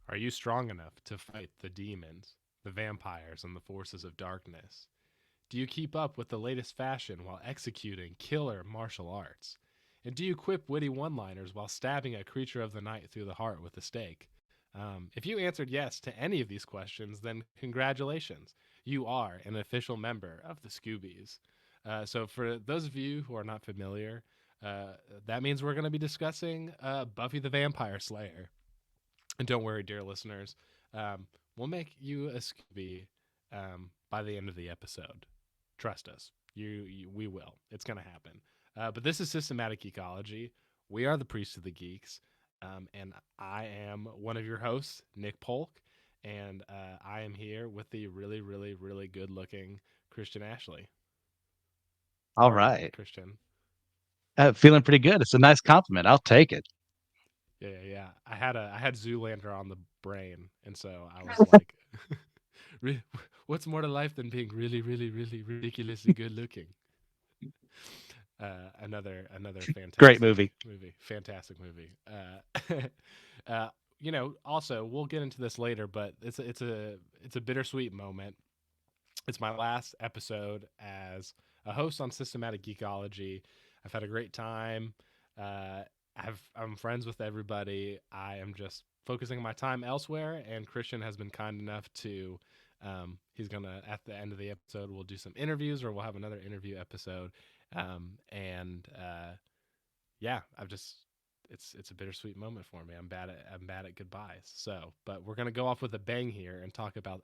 Are you strong enough to fight the demons, the vampires, and the forces of darkness? Do you keep up with the latest fashion while executing killer martial arts? And do you quip witty one liners while stabbing a creature of the night through the heart with a stake? If you answered yes to any of these questions, then congratulations. You are an official member of the Scoobies. So, for those of you who are not familiar, uh, that means we're going to be discussing Buffy the Vampire Slayer. And don't worry, dear listeners, we'll make you a Scooby by the end of the episode. Trust us, we will. It's going to happen. But this is Systematic Geekology. We are the Priests of the Geeks, and I am one of your hosts, Nick Polk, and I am here with the really, really, really good-looking Christian Ashley. How All are you, right. Christian? Feeling pretty good. It's a nice compliment. I'll take it. Yeah, yeah, yeah. I had Zoolander on the brain, and so I was like, "What's more to life than being really, really, really ridiculously good looking?" Another Great fantastic movie. movie, fantastic movie. Uh, also we'll get into this later, but it's a bittersweet moment. It's my last episode as a host on Systematic Geekology. I've had a great time. I'm friends with everybody. I am just focusing my time elsewhere, and Christian has been kind enough to. He's gonna at the end of the episode, we'll do some interviews, or we'll have another interview episode. And yeah, I've just it's a bittersweet moment for me. I'm bad at goodbyes. So, but we're gonna go off with a bang here and talk about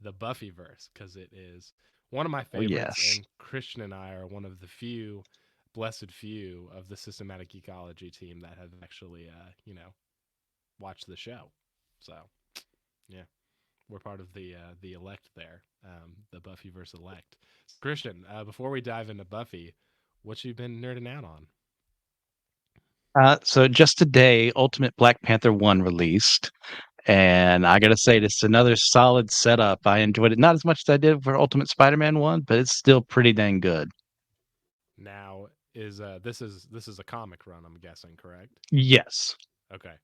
the Buffyverse because it is one of my Oh, favorites, yes. and Christian and I are one of the few, blessed few, of the Systematic Ecology team that have actually, watched the show. So, yeah, we're part of the elect there, the Buffyverse elect. Christian, before we dive into Buffy, what you been nerding out on? So just today, Ultimate Black Panther 1 released. And I gotta say, this is another solid setup. I enjoyed it not as much as I did for Ultimate Spider-Man 1, but it's still pretty dang good. Now is this is a comic run, I'm guessing, correct? Yes. Okay.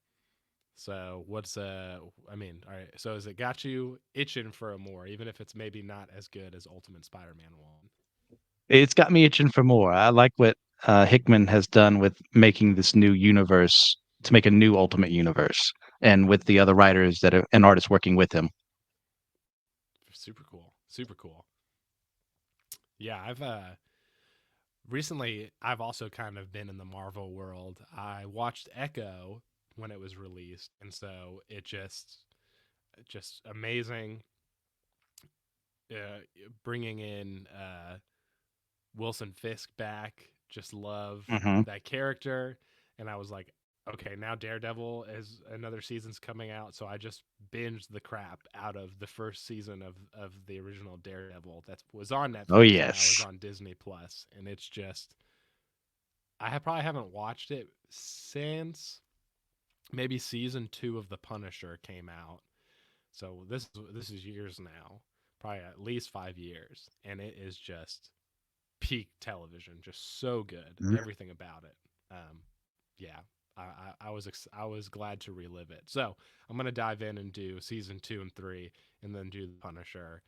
So what's I mean, all right. So has it got you itching for a more, even if it's maybe not as good as Ultimate Spider-Man 1? It's got me itching for more. I like what Hickman has done with making this new universe to make a new Ultimate Universe and with the other writers that are and artists working with him. Super cool. Super cool. Yeah, I've recently I've also kind of been in the Marvel world. I watched Echo when it was released, and so it just amazing, uh, bringing in Wilson Fisk back. Just love Hmm. that character. And I was like, okay, now Daredevil is another season's coming out. So I just binged the crap out of the first season of the original Daredevil that was on Oh, Netflix and now is yes. on Disney Plus. And it's just, probably haven't watched it since maybe season two of The Punisher came out. So this is years now, probably at least 5 years, and it is just peak television, just so good. Everything about it. Yeah, I was glad to relive it. So I'm gonna dive in and do season two and three, and then do the Punisher.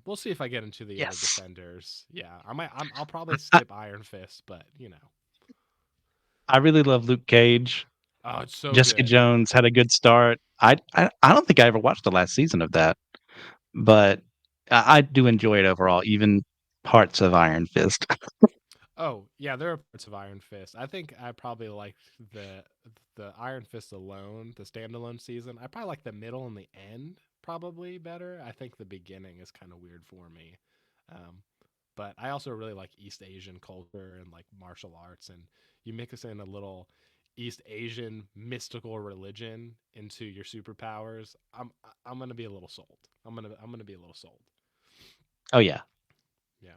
We'll see if I get into the other Yes. Defenders. Yeah, I'll probably skip Iron Fist, but I really love Luke Cage. oh, it's so Jessica good. Jones had a good start. I don't think I ever watched the last season of that, but I do enjoy it overall, even parts of Iron Fist. Oh yeah, there are parts of Iron Fist. I think I probably like the Iron Fist alone, the standalone season. I probably like the middle and the end probably better. I think the beginning is kind of weird for me. Um, but I also really like East Asian culture and like martial arts, and you mix in a little East Asian mystical religion into your superpowers. I'm gonna be a little sold. I'm gonna be a little sold. Oh, yeah. Yeah.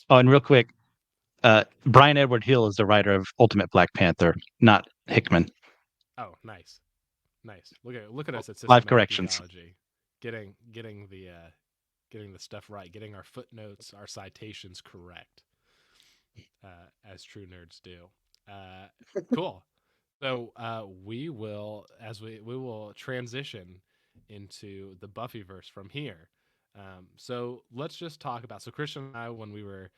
Oh, and real quick, Brian Edward Hill is the writer of Ultimate Black Panther, not Hickman. Oh, nice. Nice. Look at us at Live Systematic corrections. Ecology, getting the stuff right, getting our footnotes, our citations correct, as true nerds do. Uh, cool. So we will, as we will transition into the Buffyverse from here. So let's just talk about. So Christian and I, when we were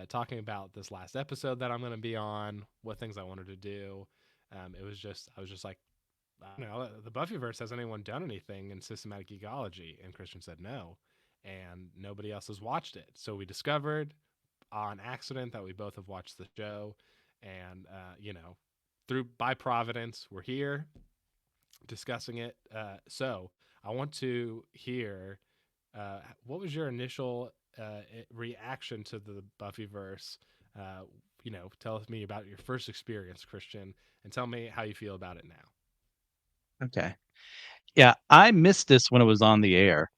talking about this last episode that I'm going to be on, what things I wanted to do, it was just I was just like, I don't know, the Buffyverse, has anyone done anything in systematic ecology? And Christian said no, and nobody else has watched it. So we discovered on accident that we both have watched the show, and through by providence, we're here discussing it. So I want to hear what was your initial reaction to the Buffyverse. Uh, tell me about your first experience, Christian, and tell me how you feel about it now. Okay. Yeah, I missed this when it was on the air.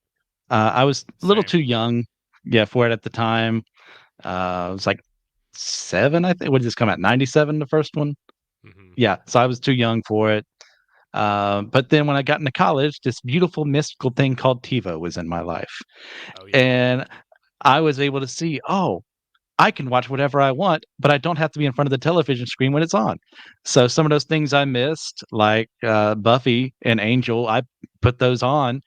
I was a little Same. too young, yeah, for it at the time. I was like 7, I think. What did this come out? 97, the first one? Mm-hmm. Yeah, so I was too young for it. But then when I got into college, this beautiful mystical thing called TiVo was in my life. Oh yeah. And I was able to see, oh, I can watch whatever I want, but I don't have to be in front of the television screen when it's on. So some of those things I missed, like Buffy and Angel, I put those on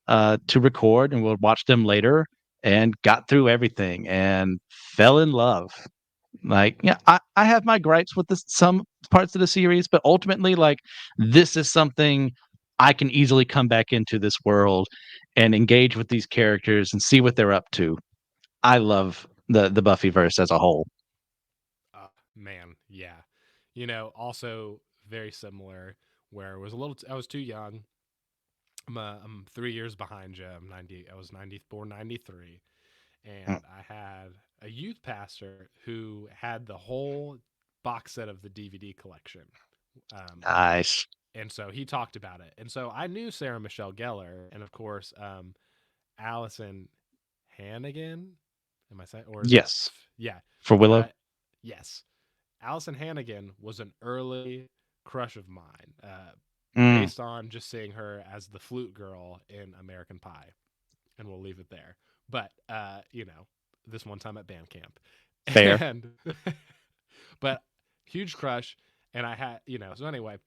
to record and we'll watch them later and got through everything and fell in love. Like, yeah, I have my gripes with this, some parts of the series, but ultimately, like, this is something I can easily come back into this world and engage with these characters and see what they're up to. I love the Buffyverse as a whole. Man, yeah. Also very similar. Where it was I was too young. I'm 3 years behind you. I'm 90. I was 94, 93, Mm, and I had a youth pastor who had the whole box set of the DVD collection. Um, nice. and so he talked about it. And so I knew Sarah Michelle Gellar, and of course, Allison Hannigan. Am I saying, or is it? Yes, Yeah. for Willow. Uh, yes. Allison Hannigan was an early crush of mine, Mm, based on just seeing her as the flute girl in American Pie, and we'll leave it there. But this one time at band camp, fair. and but huge crush, and I had so anyway,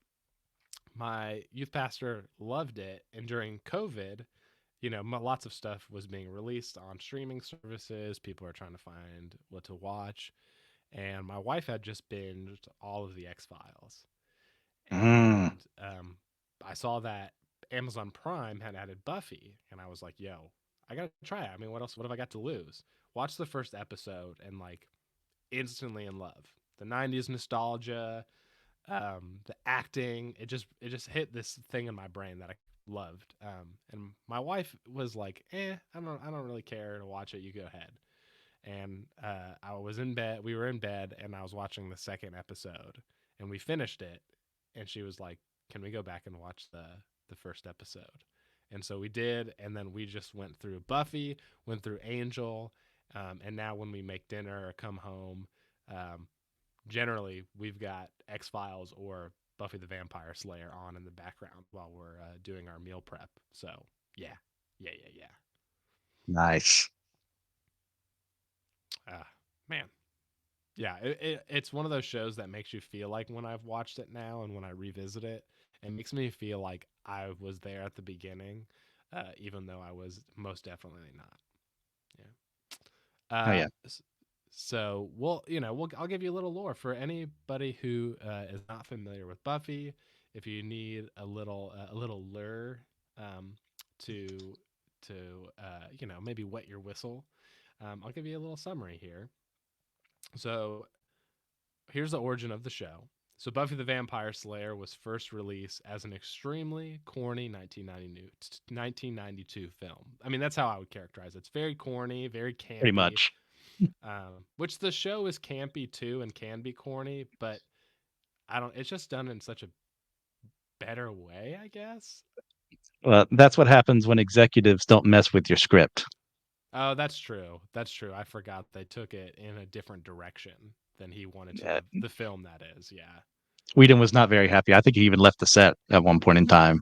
my youth pastor loved it, and during COVID, lots of stuff was being released on streaming services. People are trying to find what to watch, and my wife had just binged all of the X Files, Mm, and I saw that Amazon Prime had added Buffy, and I was like, "Yo, I gotta try it. I mean, what else? What have I got to lose?" Watch the first episode, and like instantly in love. The '90s nostalgia, the acting, it just hit this thing in my brain that I loved. And my wife was like, I don't really care to watch it. You go ahead. And I was in bed. We were in bed, and I was watching the second episode, and we finished it. And she was like, "Can we go back and watch the first episode?" And so we did, and then we just went through Buffy, went through Angel, and now when we make dinner or come home, um, generally we've got X Files or Buffy the Vampire Slayer on in the background while we're doing our meal prep. So yeah, yeah. nice. Man, yeah, it's one of those shows that makes you feel like when I've watched it now and when I revisit it, it makes me feel like I was there at the beginning, even though I was most definitely not. Yeah. Oh yeah. So I'll give you a little lore for anybody who is not familiar with Buffy. If you need a little lure, um, to maybe wet your whistle, I'll give you a little summary here. So here's the origin of the show. So Buffy the Vampire Slayer was first released as an extremely corny 1992 film. I mean, that's how I would characterize it. It's very corny, very Pretty campy, much. which the show is campy too and can be corny, but I don't. It's just done in such a better way, I guess. That's what happens when executives don't mess with your script. Oh, that's true. That's true. I forgot they took it in a different direction than he wanted to. Uh, The film that is, yeah. Whedon was not very happy. I think he even left the set at one point in time.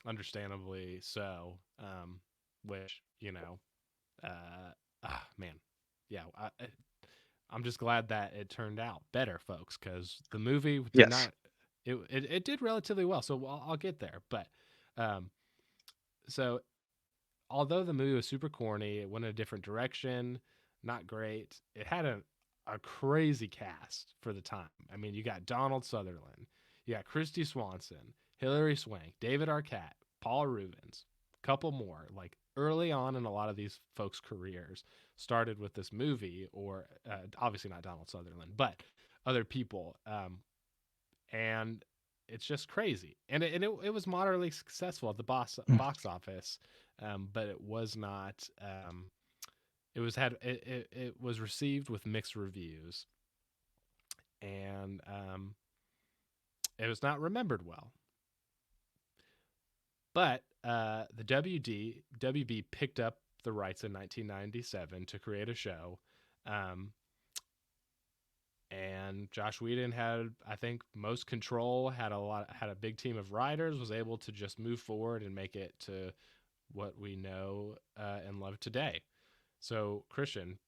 Understandably so. Which man, yeah. I'm just glad that it turned out better, folks, because the movie did Yes. not. it did relatively well. So I'll get there, but um, so although the movie was super corny, it went in a different direction, not great. It had a crazy cast for the time. I mean, you got Donald Sutherland, you got Christy Swanson, Hilary Swank, David Arquette, Paul Rubens, a couple more. Like early on in a lot of these folks' careers, started with this movie, or obviously not Donald Sutherland, but other people. And it's just crazy. And it was moderately successful at the box office, but it was not. It was received with mixed reviews, and it was not remembered well. But the WB picked up the rights in 1997 to create a show. Um, and Josh Whedon had, I think, most control. Had a big team of writers. Was able to just move forward and make it to what we know and love today. So, Christian,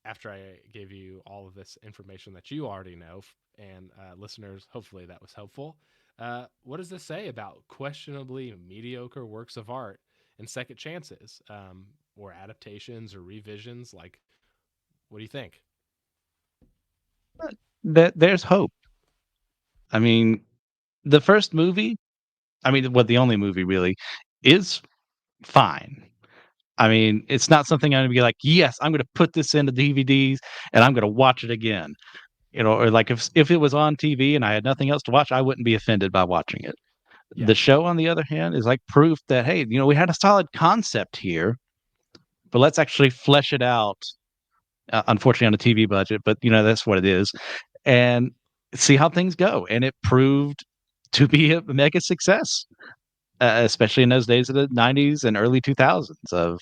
after I gave you all of this information that you already know, and listeners, hopefully that was helpful. What does this say about questionably mediocre works of art and second chances, or adaptations or revisions? Like, what do you think? That there's hope. I mean, the first movie, I mean, well, the only movie really, is fine. I mean, it's not something I'm gonna be like, "Yes, I'm gonna put this into DVDs and I'm gonna watch it again." Or like if it was on TV and I had nothing else to watch, I wouldn't be offended by watching it. Yeah, The show, on the other hand, is like proof that, hey, we had a solid concept here, but let's actually flesh it out, unfortunately on a TV budget, but, that's what it is, and see how things go, and it proved to be a mega success, especially in those days of the '90s and early 2000s of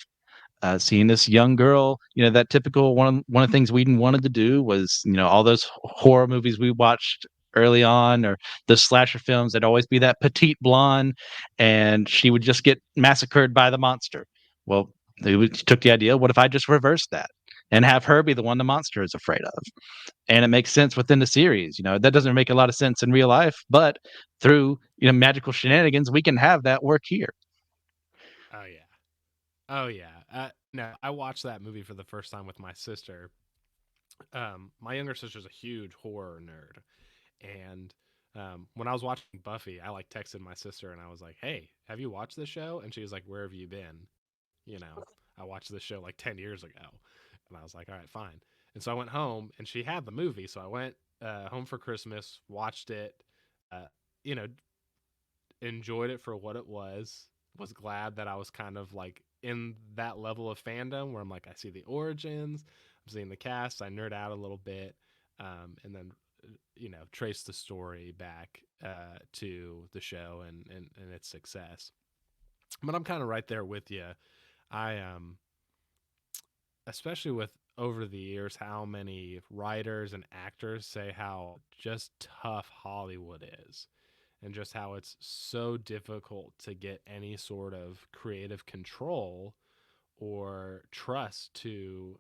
seeing this young girl, that typical one of the things Whedon wanted to do was, all those horror movies we watched early on, or the slasher films, that'd always be that petite blonde, and she would just get massacred by the monster. Well, they took the idea, what if I just reverse that and have her be the one the monster is afraid of? And it makes sense within the series. That doesn't make a lot of sense in real life, but through magical shenanigans, we can have that work here. oh yeah, oh yeah. No, I watched that movie for the first time with my sister. My younger sister's a huge horror nerd, and when I was watching Buffy, I like texted my sister and I was like, "Hey, have you watched this show?" And she was like, "Where have you been?" You know, I watched this show like 10 years ago, and I was like, "All right, fine." And so I went home, and she had the movie, so I went home for Christmas, watched it, uh, you know, enjoyed it for what it was. Was glad that I was kind of like in that level of fandom where I'm like, I see the origins, I'm seeing the cast, I nerd out a little bit, and then trace the story back to the show and its success. But I'm kind of right there with you. I especially with over the years how many writers and actors say how just tough Hollywood is, and just how it's so difficult to get any sort of creative control or trust to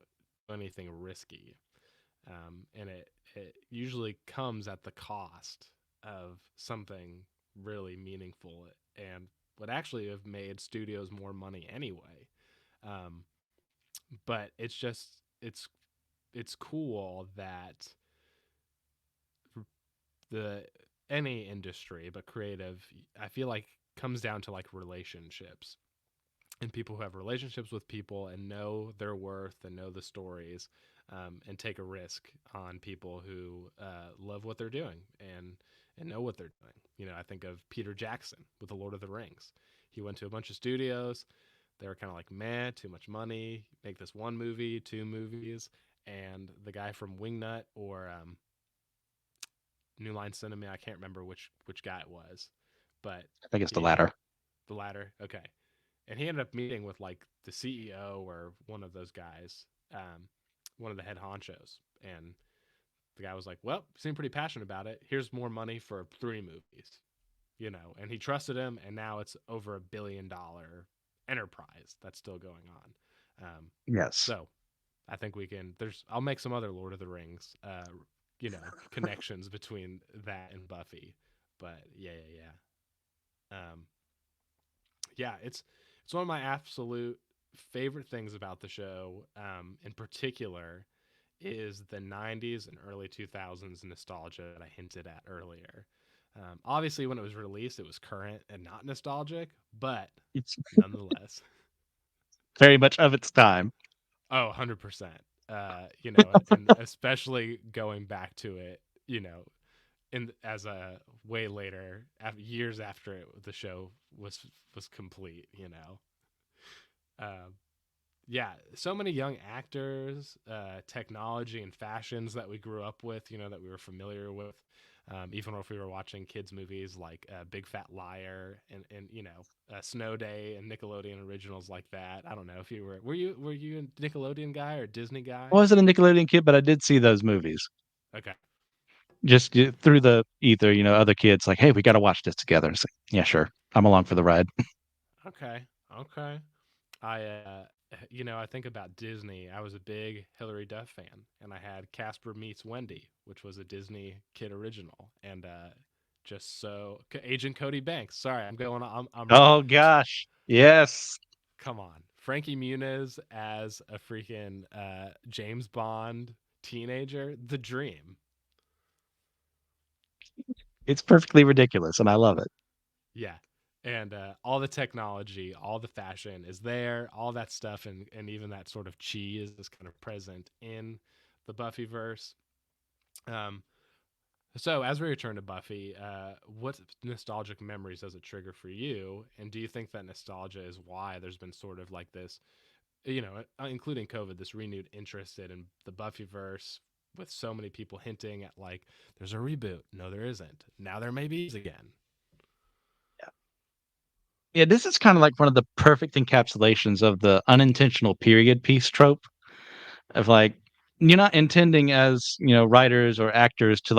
anything risky. And it usually comes at the cost of something really meaningful and would actually have made studios more money anyway. Um, but it's cool that the any industry but creative, I feel like, comes down to like relationships, and people who have relationships with people and know their worth and know the stories, and take a risk on people who love what they're doing and know what they're doing. I think of Peter Jackson with the Lord of the Rings. He went to a bunch of studios. They were kind of like, man, too much money, make this one movie, two movies. And the guy from Wingnut, or New Line Cinema. I can't remember which guy it was, but I think it's the he latter. the latter. Okay, and he ended up meeting with like the CEO or one of those guys, one of the head honchos, and the guy was like, "Well, you seem pretty passionate about it. Here's more money for three movies." And he trusted him, and now it's over $1 billion enterprise that's still going on. Yes. So I think we can. I'll make some other Lord of the Rings, connections between that and Buffy. But um, yeah, it's one of my absolute favorite things about the show. In particular, is the '90s and early 2000s nostalgia that I hinted at earlier. Obviously, when it was released, it was current and not nostalgic, but It's nonetheless, very much of its time. oh, 100%. And especially going back to it, in as a way later, years after the show was complete. Um, yeah, so many young actors, technology and fashions that we grew up with, that we were familiar with. Even if we were watching kids movies like Big Fat Liar and Snow Day and Nickelodeon originals like that. I don't know if you were you a Nickelodeon guy or Disney I guy? wasn't a Nickelodeon kid, but I did see those movies. Okay, Just through the ether, other kids like, "Hey, we gotta watch this together." It's like, "Yeah, sure. I'm along for the ride." okay, okay. I think about Disney. I was a big Hilary Duff fan, and I had Casper Meets Wendy, which was a Disney kid original, and just so Agent Cody Banks. Sorry, I'm going. I'm Oh gosh. Yes. come on, Frankie Muniz as a freaking James Bond teenager, the dream. It's perfectly ridiculous, and I love it. Yeah. And all the technology, all the fashion is there, all that stuff, and even that sort of cheese is kind of present in the Buffyverse. Um, so, as we return to Buffy, what nostalgic memories does it trigger for you? And do you think that nostalgia is why there's been sort of like this, including COVID, this renewed interest in the Buffyverse, with so many people hinting at like, there's a reboot? No, there isn't. Now there maybe is again. Yeah, this is kind of like one of the perfect encapsulations of the unintentional period piece trope of like you're not intending as, writers or actors to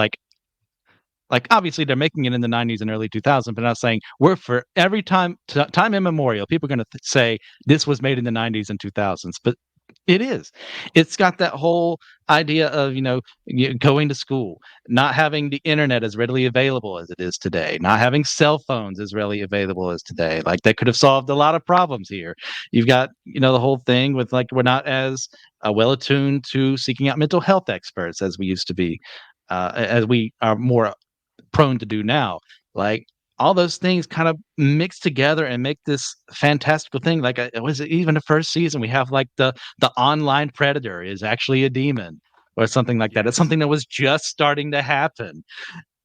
obviously they're making it in the 90s and early 2000s, but not saying we're for every time immemorial people are going to say this was made in the 90s and 2000s, but it is. It's got that whole idea of, going to school, not having the internet as readily available as it is today, not having cell phones as readily available as today. Like that could have solved a lot of problems here. You've got, the whole thing with like we're not as well attuned to seeking out mental health experts as we used to be, as we are more prone to do now. Like all those things kind of mix together and make this fantastical thing. Like, was it even the first season? We have like the online predator is actually a demon or something like that. It's Yes. something that was just starting to happen,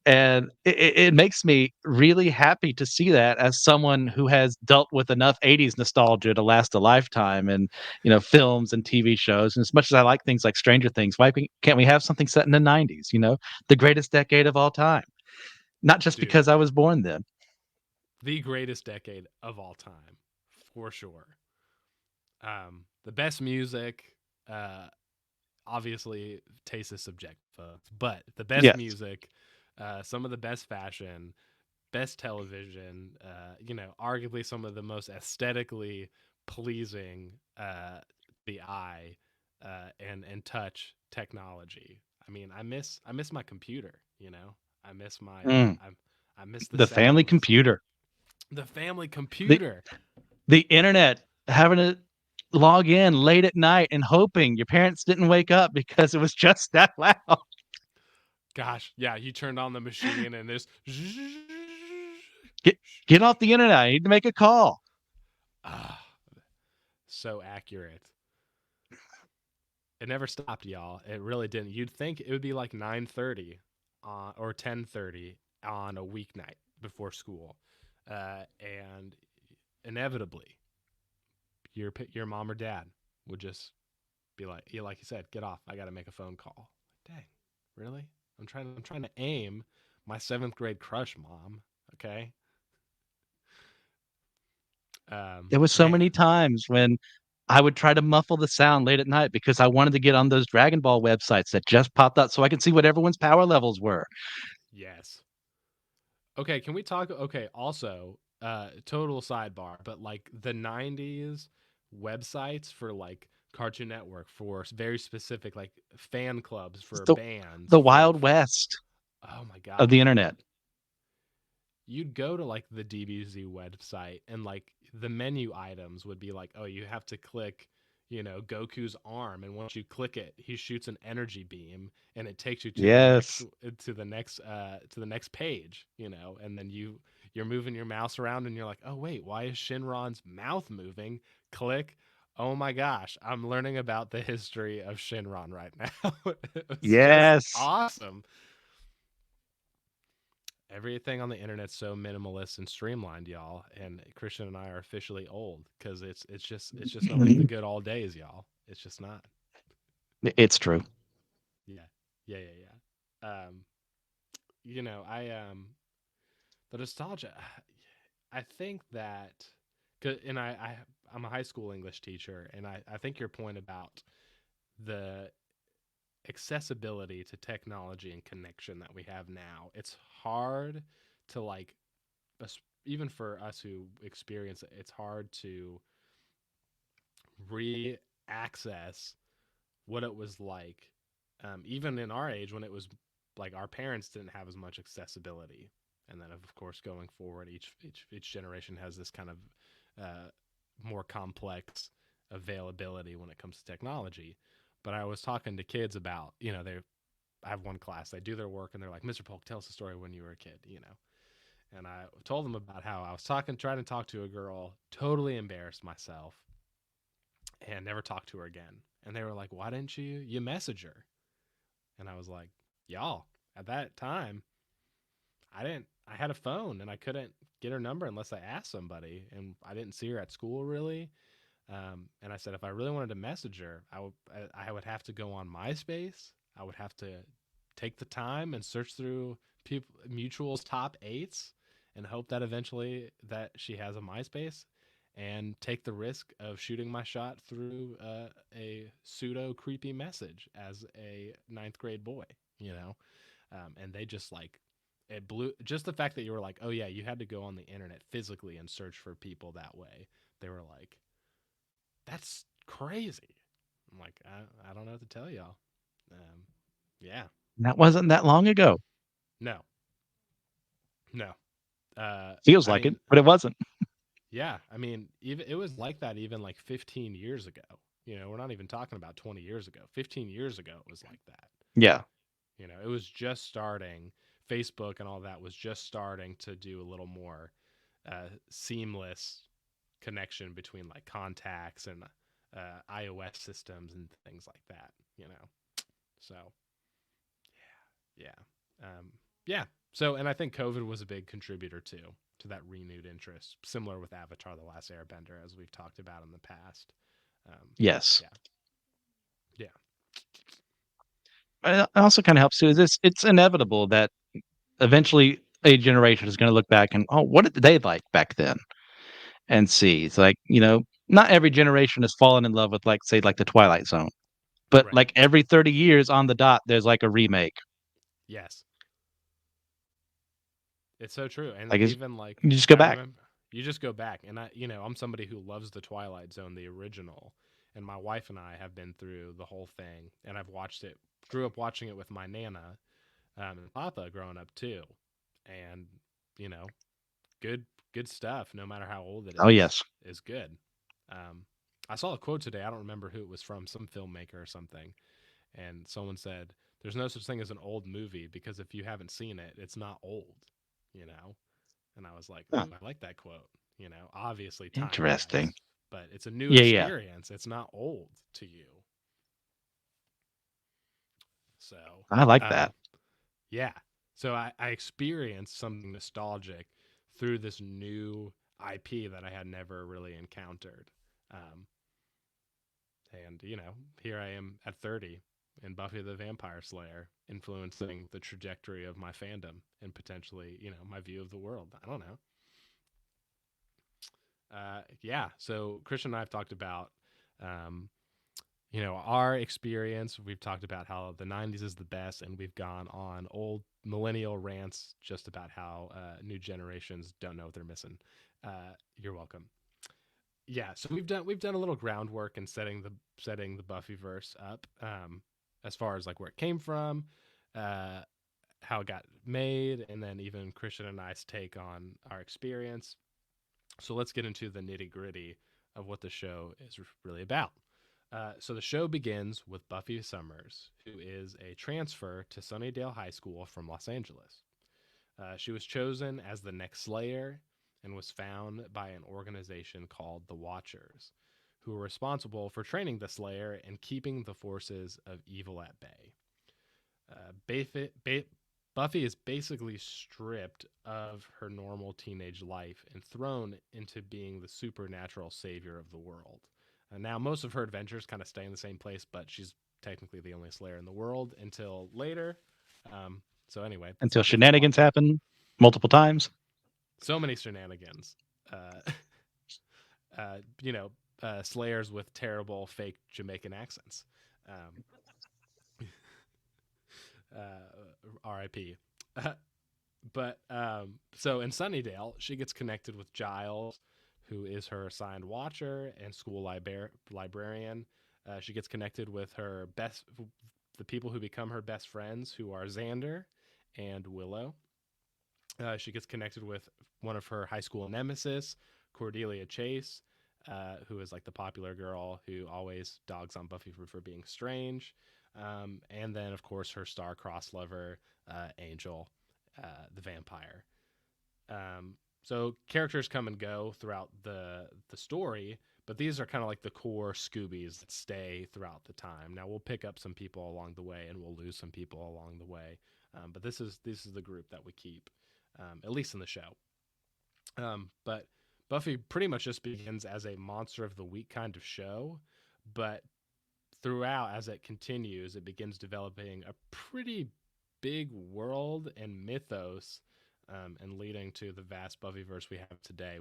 and it makes me really happy to see that as someone who has dealt with enough 80s nostalgia to last a lifetime and films and TV shows. And as much as I like things like Stranger Things, why can't we have something set in the 90s, the greatest decade of all time? Not just Dude, because I was born then. the greatest decade of all time, for sure. The best music, uh, obviously, taste is subjective, folks, but the best Yes. music, some of the best fashion, best television, arguably some of the most aesthetically pleasing the eye and touch technology. I mean, I miss my computer. I miss my Mm, I miss the the family sounds. computer. The family The computer. the internet, having to log in late at night and hoping your parents didn't wake up because it was just that loud. Gosh, yeah, you turned on the machine and there's Get get off the internet. I need to make a call. ah, so accurate. It never stopped, y'all. It really didn't. You'd think it would be like 9:30 or 10:30 on a weeknight before school, and inevitably, your mom or dad would just be like, yeah, like you said, get off. I got to make a phone call. Dang, really? I'm trying to aim my seventh grade crush, mom. Okay. There was so Man, many times when I would try to muffle the sound late at night because I wanted to get on those Dragon Ball websites that just popped up so I could see what everyone's power levels were. yes. Okay, can we talk? Okay, also, total sidebar, but like the '90s websites for like Cartoon Network for very specific like fan clubs It's for the bands the for Wild West oh my of the gosh, internet. you'd go to like the DBZ website and like the menu items would be like, oh, you have to click, Goku's arm, and once you click it, he shoots an energy beam, and it takes you Yes. to the next page, and then you're moving your mouse around, and you're like, oh wait, why is Shinron's mouth moving? Click. Oh my gosh, I'm learning about the history of Shinron right now. It's just Yes. awesome. Everything on the internet's so minimalist and streamlined, y'all. And Christian and I are officially old because it's just not like the good old days, y'all. It's just not. It's true. Yeah, yeah. I the nostalgia. I think that, and I'm a high school English teacher, and I think your point about the accessibility to technology and connection that we have now, it's hard to like even for us who experience it, it's hard to re-access what it was like, even in our age when it was like our parents didn't have as much accessibility, and then of course going forward, each generation has this kind of uh, more complex availability when it comes to technology. But I was talking to kids about, I have one class, they do their work, and they're like, Mr. Polk, tell us a story when you were a kid. And I told them about how I was trying to talk to a girl, totally embarrassed myself, and never talked to her again. And they were like, "Why didn't you message her?" And I was like, "Y'all, at that time, I didn't. I had a phone, and I couldn't get her number unless I asked somebody, and I didn't see her at school really." And I said, if I really wanted to message her, I would have to go on MySpace. I would have to take the time and search through people mutuals top eights and hope that eventually that she has a MySpace, and take the risk of shooting my shot through a pseudo creepy message as a ninth grade boy, you know. And they just like, it blew, just the fact that you were like, oh yeah, you had to go on the internet physically and search for people that way. They were like, that's crazy. I'm like, I don't know what to tell y'all. Um, yeah, That wasn't that long ago. no, no. Feels I like it, mean, but it wasn't. yeah, I mean, even it was like that even like 15 years ago. We're not even talking about 20 years ago. 15 years ago, it was like that. Yeah. It was just starting. Facebook and all that was just starting to do a little more seamless connection between like contacts and iOS systems and things like that. So yeah, yeah. So, and I think COVID was a big contributor too to that renewed interest, similar with Avatar: The Last Airbender, as we've talked about in the past. Yes. Yeah, yeah, It also kind of helps too. Is it's inevitable that eventually a generation is going to look back and, oh, what did they like back then? And see, it's like, not every generation has fallen in love with, like, say, like the Twilight Zone, but right. like every 30 years on the dot, there's like a remake. Yes, it's so true. And Like, even like you just go I back. remember, you just go back, and I'm somebody who loves the Twilight Zone, the original, and my wife and I have been through the whole thing, and I've watched it, grew up watching it with my nana, and Papa growing up too, and you know, good good stuff. No matter how old it Oh, yes. is good. Um, I saw a quote today. I don't remember who it was from, some filmmaker or something, and someone said, "There's no such thing as an old movie because if you haven't seen it, it's not old." You know, and I was like, Huh, "Ooh, I like that quote." Obviously time interesting. passed, but it's a new Yeah, yeah. experience. It's not old to you. So, I like um, that. yeah. So I experienced something nostalgic through this new IP that I had never really encountered. Um, and, here I am at 30 in Buffy the Vampire Slayer, influencing the trajectory of my fandom and potentially, my view of the world. I don't know. Yeah. So Christian and I have talked about, um, our experience. We've talked about how the 90s is the best, and we've gone on old millennial rants just about how new generations don't know what they're missing. You're welcome. Yeah, so we've done a little groundwork in setting the Buffyverse up, as far as like where it came from, uh, how it got made, and then even Christian and I's take on our experience. So let's get into the nitty gritty of what the show is really about. So the show begins with Buffy Summers, who is a transfer to Sunnydale High School from Los Angeles. She was chosen as the next Slayer and was found by an organization called the Watchers, who were responsible for training the Slayer and keeping the forces of evil at bay. Buffy is basically stripped of her normal teenage life and thrown into being the supernatural savior of the world. Now, most of her adventures kind of stay in the same place, but she's technically the only Slayer in the world until later. So anyway, Until that's a lot. shenanigans happen multiple times. So many shenanigans. You know, Slayers with terrible fake Jamaican accents. Um, R.I.P. But so in Sunnydale, she gets connected with Giles, who is her assigned watcher and school librarian. She gets connected with the people who become her best friends, who are Xander and Willow. She gets connected with one of her high school nemesis, Cordelia Chase, who is like the popular girl who always dogs on Buffy for being strange. And then, of course, her star-crossed lover, Angel, the vampire. So characters come and go throughout the story, but these are kind of like the core Scoobies that stay throughout the time. Now we'll pick up some people along the way, and we'll lose some people along the way. But this is the group that we keep, at least in the show. But Buffy pretty much just begins as a monster of the week kind of show, but throughout, as it continues, it begins developing a pretty big world and mythos, and leading to the vast Buffyverse we have today.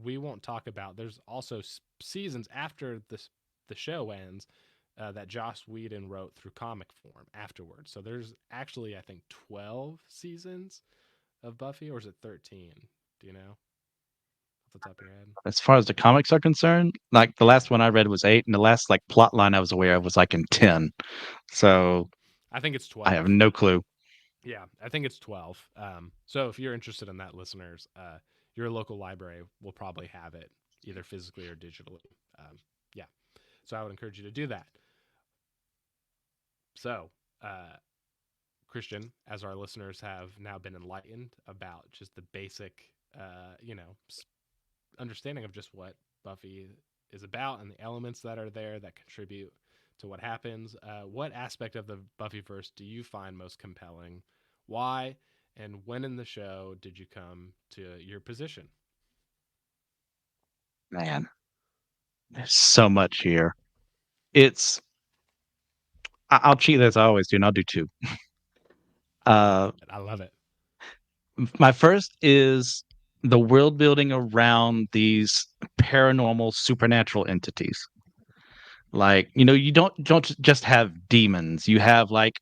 We won't talk about. There's also seasons after the show ends, that Joss Whedon wrote through comic form afterwards. So there's actually, I think, 12 seasons of Buffy, or is it 13? Do you know off the top of your head? As far as the comics are concerned, like the last one I read was 8, and the last like plot line I was aware of was like in 10. So I think it's I have 12. no clue. Yeah, I think it's 12. So if you're interested in that, listeners, your local library will probably have it either physically or digitally. Yeah, so I would encourage you to do that. So, Christian, as our listeners have now been enlightened about just the basic, understanding of just what Buffy is about and the elements that are there that contribute to what happens. What aspect of the Buffyverse do you find most compelling? Why? And when in the show did you come to your position? Man, there's so much here. It's I'll cheat as I always do, and I'll do 2. I love Uh, it. I love it. my first is the world building around these paranormal supernatural entities. Like, you don't just have demons. You have like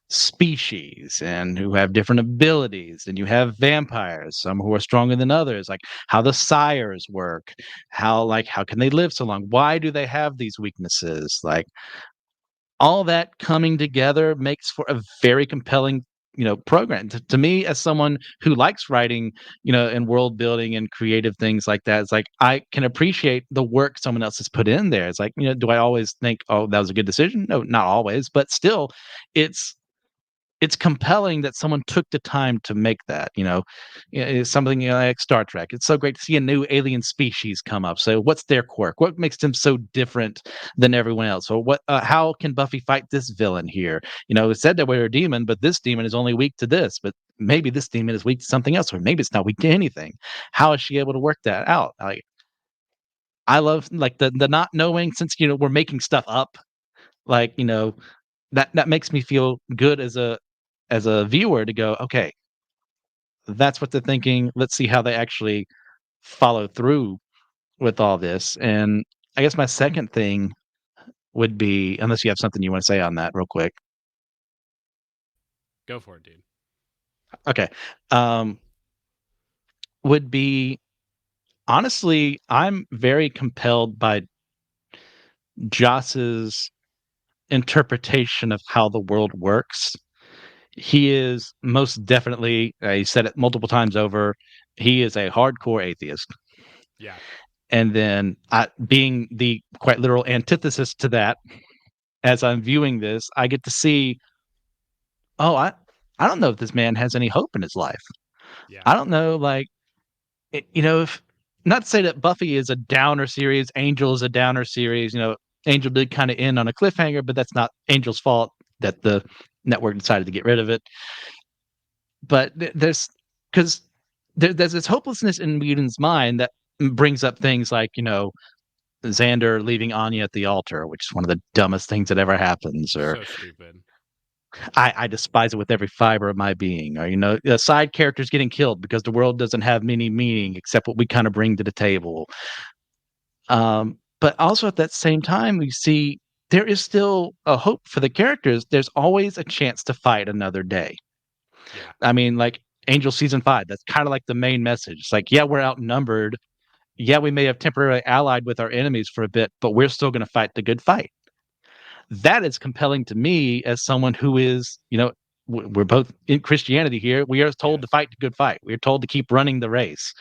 species and who have different abilities, and you have vampires, some who are stronger than others, like how the sires work, how can they live so long? Why do they have these weaknesses? Like all that coming together makes for a very compelling program to me as someone who likes writing and world building and creative things like that. It's like I can appreciate the work someone else has put in there. It's like, do I always think, oh, that was a good decision? No, not always, but still it's it's compelling that someone took the time to make that. It's something, like Star Trek. It's so great to see a new alien species come up. So what's their quirk? What makes them so different than everyone else? Or how can Buffy fight this villain here? It said that we're a demon, but this demon is only weak to this, but maybe this demon is weak to something else, or maybe it's not weak to anything. How is she able to work that out? Like, I love like the not knowing, since we're making stuff up, like, that makes me feel good as a viewer to go, okay, that's what they're thinking. Let's see how they actually follow through with all this. And I guess my second thing would be, unless you have something you want to say on that real quick. Go for it, dude. Okay. Um, would be honestly, I'm very compelled by Joss's interpretation of how the world works. he is most definitely, he said it multiple times over, he is a hardcore atheist. Yeah. And then being the quite literal antithesis to that, as I'm viewing this, I get to see, oh, I don't know if this man has any hope in his life. Yeah. I don't know, like, if not to say that Buffy is a downer series, Angel is a downer series. Angel did kind of end on a cliffhanger, but that's not Angel's fault that the network decided to get rid of it. But there's because there's this hopelessness in Whedon's mind that brings up things like Xander leaving Anya at the altar, which is one of the dumbest things that ever happens, or So stupid. I despise it with every fiber of my being, or side characters getting killed because the world doesn't have any meaning except what we kind of bring to the table. But also at that same time, we see there is still a hope for the characters. There's always a chance to fight another day. Yeah. I mean, like Angel season 5, that's kind of like the main message. It's like, yeah, we're outnumbered. Yeah, we may have temporarily allied with our enemies for a bit, but we're still going to fight the good fight. That is compelling to me as someone who is, we're both in Christianity here. We are told to Yes. fight the good fight. We're told to keep running the race.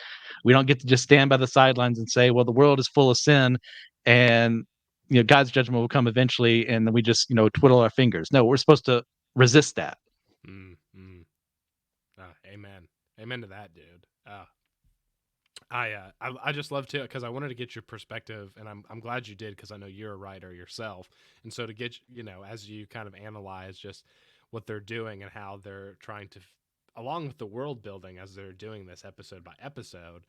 We don't get to just stand by the sidelines and say, well, the world is full of sin and God's judgment will come eventually, and then we just, twiddle our fingers. No, we're supposed to resist that. Mm, mm. Amen. Amen to that, dude. I just love to, because I wanted to get your perspective, and I'm glad you did, because I know you're a writer yourself, and so to get as you kind of analyze just what they're doing and how they're trying to, along with the world building as they're doing this episode by episode,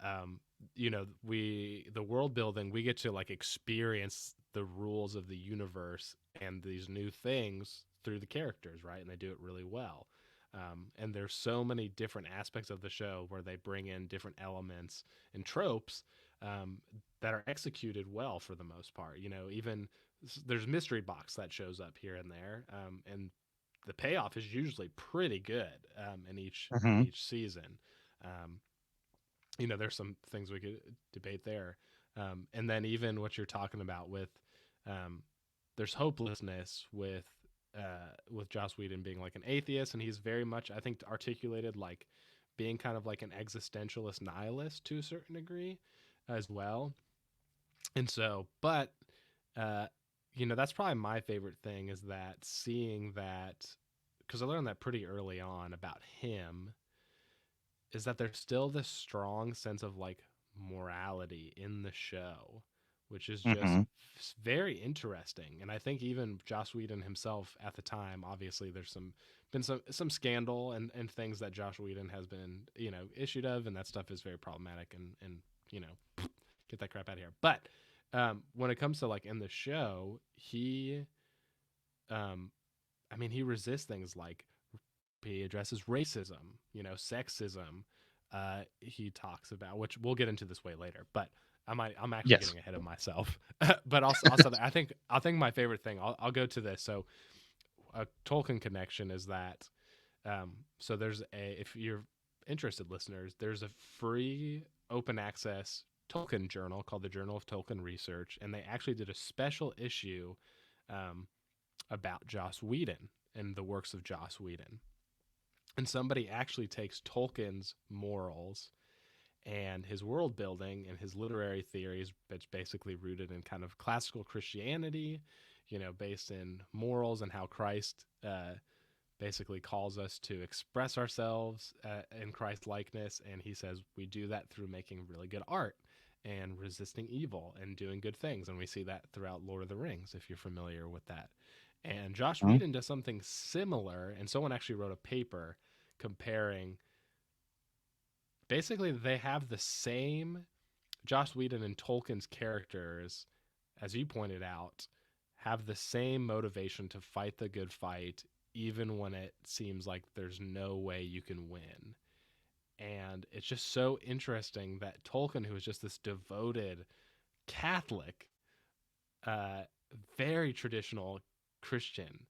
um, the world building, we get to like experience the rules of the universe and these new things through the characters, right? And they do it really well. And there's so many different aspects of the show where they bring in different elements and tropes um, that are executed well for the most part. Even there's mystery box that shows up here and there, and the payoff is usually pretty good in Mhm. each season. Um, there's some things we could debate there, and then even what you're talking about with um, there's hopelessness with Joss Whedon being like an atheist, and he's very much, I think, articulated like being kind of like an existentialist nihilist to a certain degree as well. And so, but uh, that's probably my favorite thing, is that seeing that, because I learned that pretty early on about him, is that there's still this strong sense of like morality in the show, which is just Mhm. very interesting. And I think even Joss Whedon himself at the time, obviously there's been some scandal and things that Josh Whedon has been issued of, and that stuff is very problematic, and you know get that crap out of here. But when it comes to like in the show, um, I mean, he resists things like, he addresses racism, sexism. He talks about, which we'll get into this way later, but I'm actually Yes. getting ahead of myself. But also, I think my favorite thing, I'll go to this. So a Tolkien connection is that, so if you're interested, listeners, there's a free open access Tolkien journal called the Journal of Tolkien Research, and they actually did a special issue um, about Joss Whedon and the works of Joss Whedon. And somebody actually takes Tolkien's morals and his world building and his literary theories, that's basically rooted in kind of classical Christianity, based in morals and how Christ basically calls us to express ourselves in Christ likeness. And he says we do that through making really good art and resisting evil and doing good things. And we see that throughout Lord of the Rings, if you're familiar with that. And Josh Mhm. Whedon does something similar. And someone actually wrote a paper comparing, basically, they have the same, Josh Whedon and Tolkien's characters, as you pointed out, have the same motivation to fight the good fight, even when it seems like there's no way you can win. And it's just so interesting that Tolkien, who is just this devoted Catholic, uh, very traditional Christian,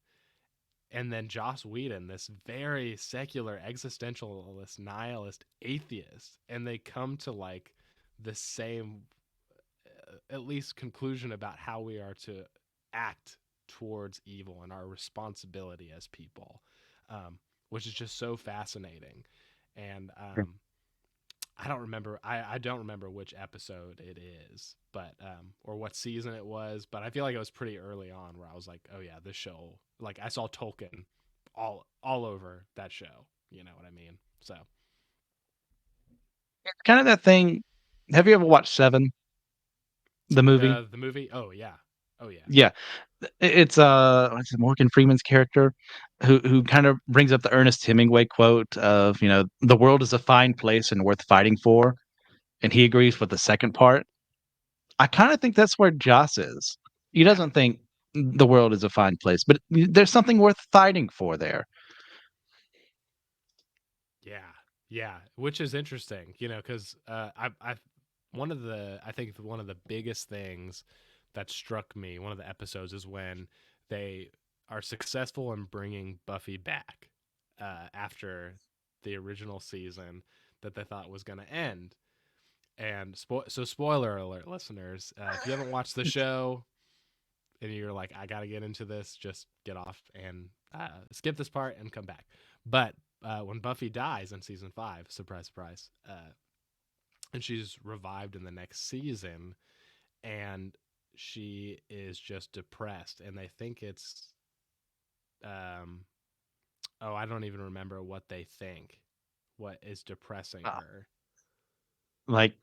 and then Joss Whedon, this very secular, existentialist, nihilist atheist, and they come to like the same, at least, conclusion about how we are to act towards evil and our responsibility as people. which is just so fascinating. And Sure. I don't remember. I don't remember which episode it is, but or what season it was. But I feel like it was pretty early on where I was like, oh yeah, this show. Like I saw Tolkien all over that show. You know what I mean? So Kind of that thing. Have you ever watched Seven, the movie? the movie. Oh yeah. Oh yeah. Yeah. It's what's it, Morgan Freeman's character who kind of brings up the Ernest Hemingway quote of, the world is a fine place and worth fighting for, and he agrees with the second part. I kind of think that's where Joss is. He Yeah. doesn't think the world is a fine place, but there's something worth fighting for there. Yeah, yeah, which is interesting, because I think one of the biggest things that struck me, one of the episodes is when they are successful in bringing Buffy back after the original season that they thought was going to end. And so, spoiler alert, listeners, if you haven't watched the show and you're like, I got to get into this, just get off and skip this part and come back. But when Buffy dies in season 5, surprise, surprise, and she's revived in the next season, and she is just depressed, and they think it's, um, oh, I don't even remember what they think, what is depressing Uh, her. like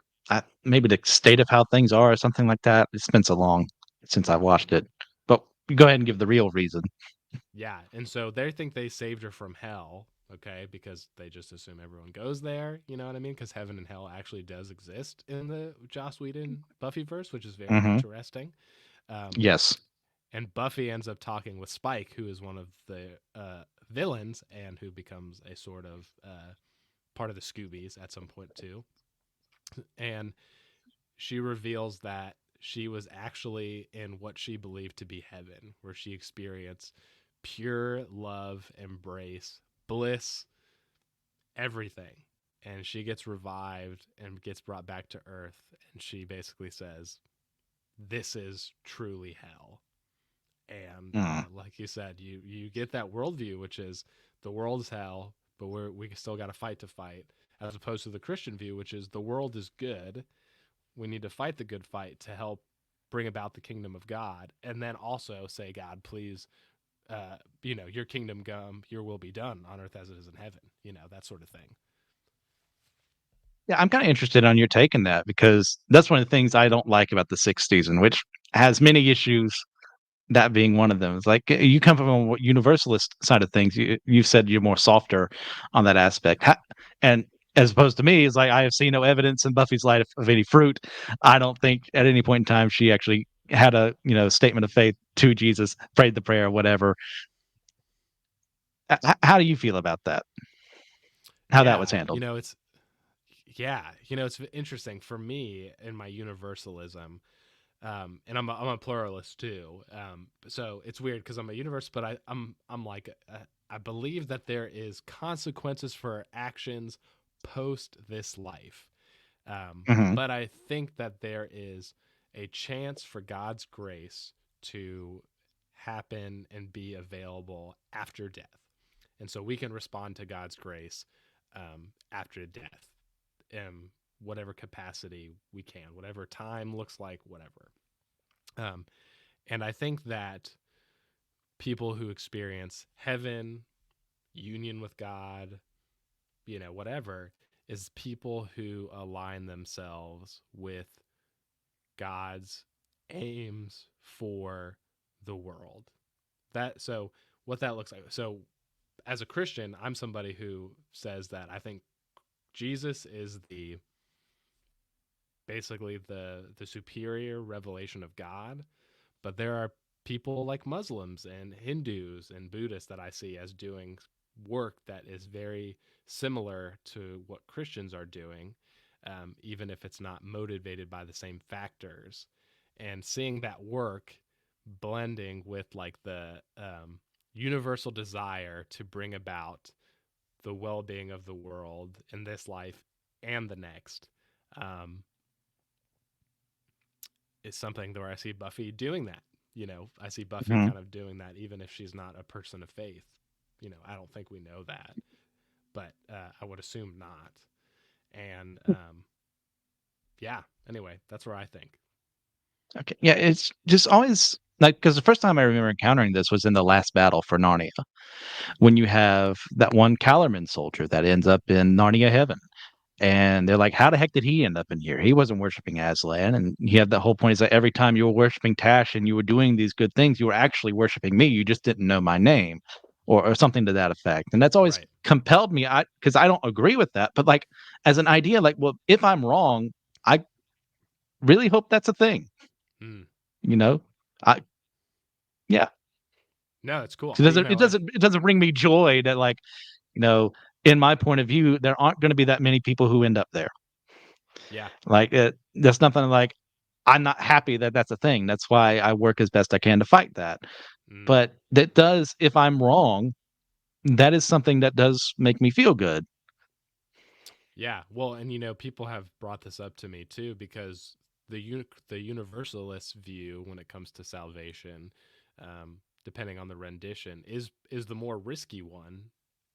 maybe the state of how things are or something like that. It's been so long since I watched it. But go ahead and give the real reason. Yeah, and so they think they saved her from hell, okay, because they just assume everyone goes there, you know what I mean? Because heaven and hell actually does exist in the Joss Whedon Buffyverse, which is very Hmm. interesting. Um, Yes. and Buffy ends up talking with Spike, who is one of the villains and who becomes a sort of part of the Scoobies at some point too. And she reveals that she was actually in what she believed to be heaven, where she experienced pure love, embrace, bliss, everything. And she gets revived and gets brought back to Earth. And she basically says, this is truly hell. And Mm. like you said, you get that worldview, which is the world's hell, but we still got to fight, as opposed to the Christian view, which is the world is good. We need to fight the good fight to help bring about the kingdom of God, and then also say, God, please, your kingdom come, your will be done on earth as it is in heaven. That sort of thing. Yeah, I'm kind of interested on your take in that because that's one of the things I don't like about the sixth season, which has many issues. That being one of them. It's like you come from a universalist side of things. You've said you're more softer on that aspect, and as opposed to me, it's like I have seen no evidence in Buffy's life of any fruit. I don't think at any point in time she actually had a statement of faith to Jesus, prayed the prayer, whatever. How do you feel about that? How that was Yeah, handled? it's interesting for me in my universalism. And I'm a pluralist too. So it's weird because I'm a universalist, but I'm like I believe that there is consequences for our actions post this life. Hmm. But I think that there is a chance for God's grace to happen and be available after death. And so we can respond to God's grace after death in whatever capacity we can, whatever time looks like, whatever. Um, and I think that people who experience heaven, union with God, whatever, is people who align themselves with God's aims for the world. So what that looks like. So as a Christian, I'm somebody who says that I think Jesus is the basically the superior revelation of God, but there are people like Muslims and Hindus and Buddhists that I see as doing work that is very similar to what Christians are doing, even if it's not motivated by the same factors. And seeing that work blending with like the universal desire to bring about the well being of the world in this life and the next um, is something where I see Buffy doing that. I see Buffy Hmm. kind of doing that, even if she's not a person of faith. I don't think we know that, but I would assume not. And yeah, anyway, that's where I think. Okay. Yeah, it's just always like because the first time I remember encountering this was in the last battle for Narnia, when you have that one Calorman soldier that ends up in Narnia Heaven. And they're like, how the heck did he end up in here? He wasn't worshiping Aslan. And he had the whole point is that every time you were worshiping Tash and you were doing these good things, you were actually worshiping me. You just didn't know my name or something to that effect. And that's always Right. compelled me because I don't agree with that. But like as an idea, like, well, if I'm wrong, I really hope that's a thing, Mm. you know? I, yeah. No, it's cool. It doesn't, it doesn't bring me joy that like, you know, in my point of view, there aren't going to be that many people who end up there. Yeah. Like there's nothing like I'm not happy that that's a thing. That's why I work as best I can to fight that. Mm. But that does, if I'm wrong, that is something that does make me feel good. Yeah. Well, and people have brought this up to me too because the universalist view when it comes to salvation, depending on the rendition, is the more risky one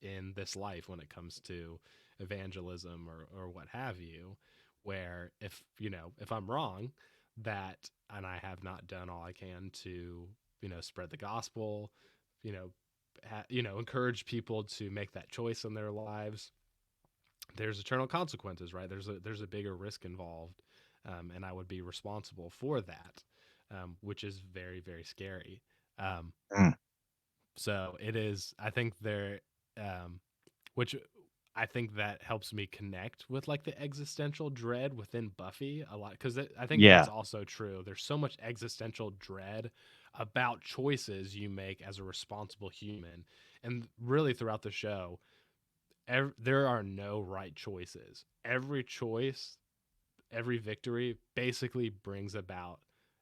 in this life when it comes to evangelism or what have you. Where if I'm wrong, that and I have not done all I can to spread the gospel, you know encourage people to make that choice in their lives, there's eternal consequences, right? There's a bigger risk involved, and I would be responsible for that, which is very very scary. Um, Mm, so it is. I think which I think that helps me connect with like the existential dread within Buffy a lot because I think that's yeah. also true. There's so much existential dread about choices you make as a responsible human, and really throughout the show, there are no right choices. Every choice, every victory basically brings about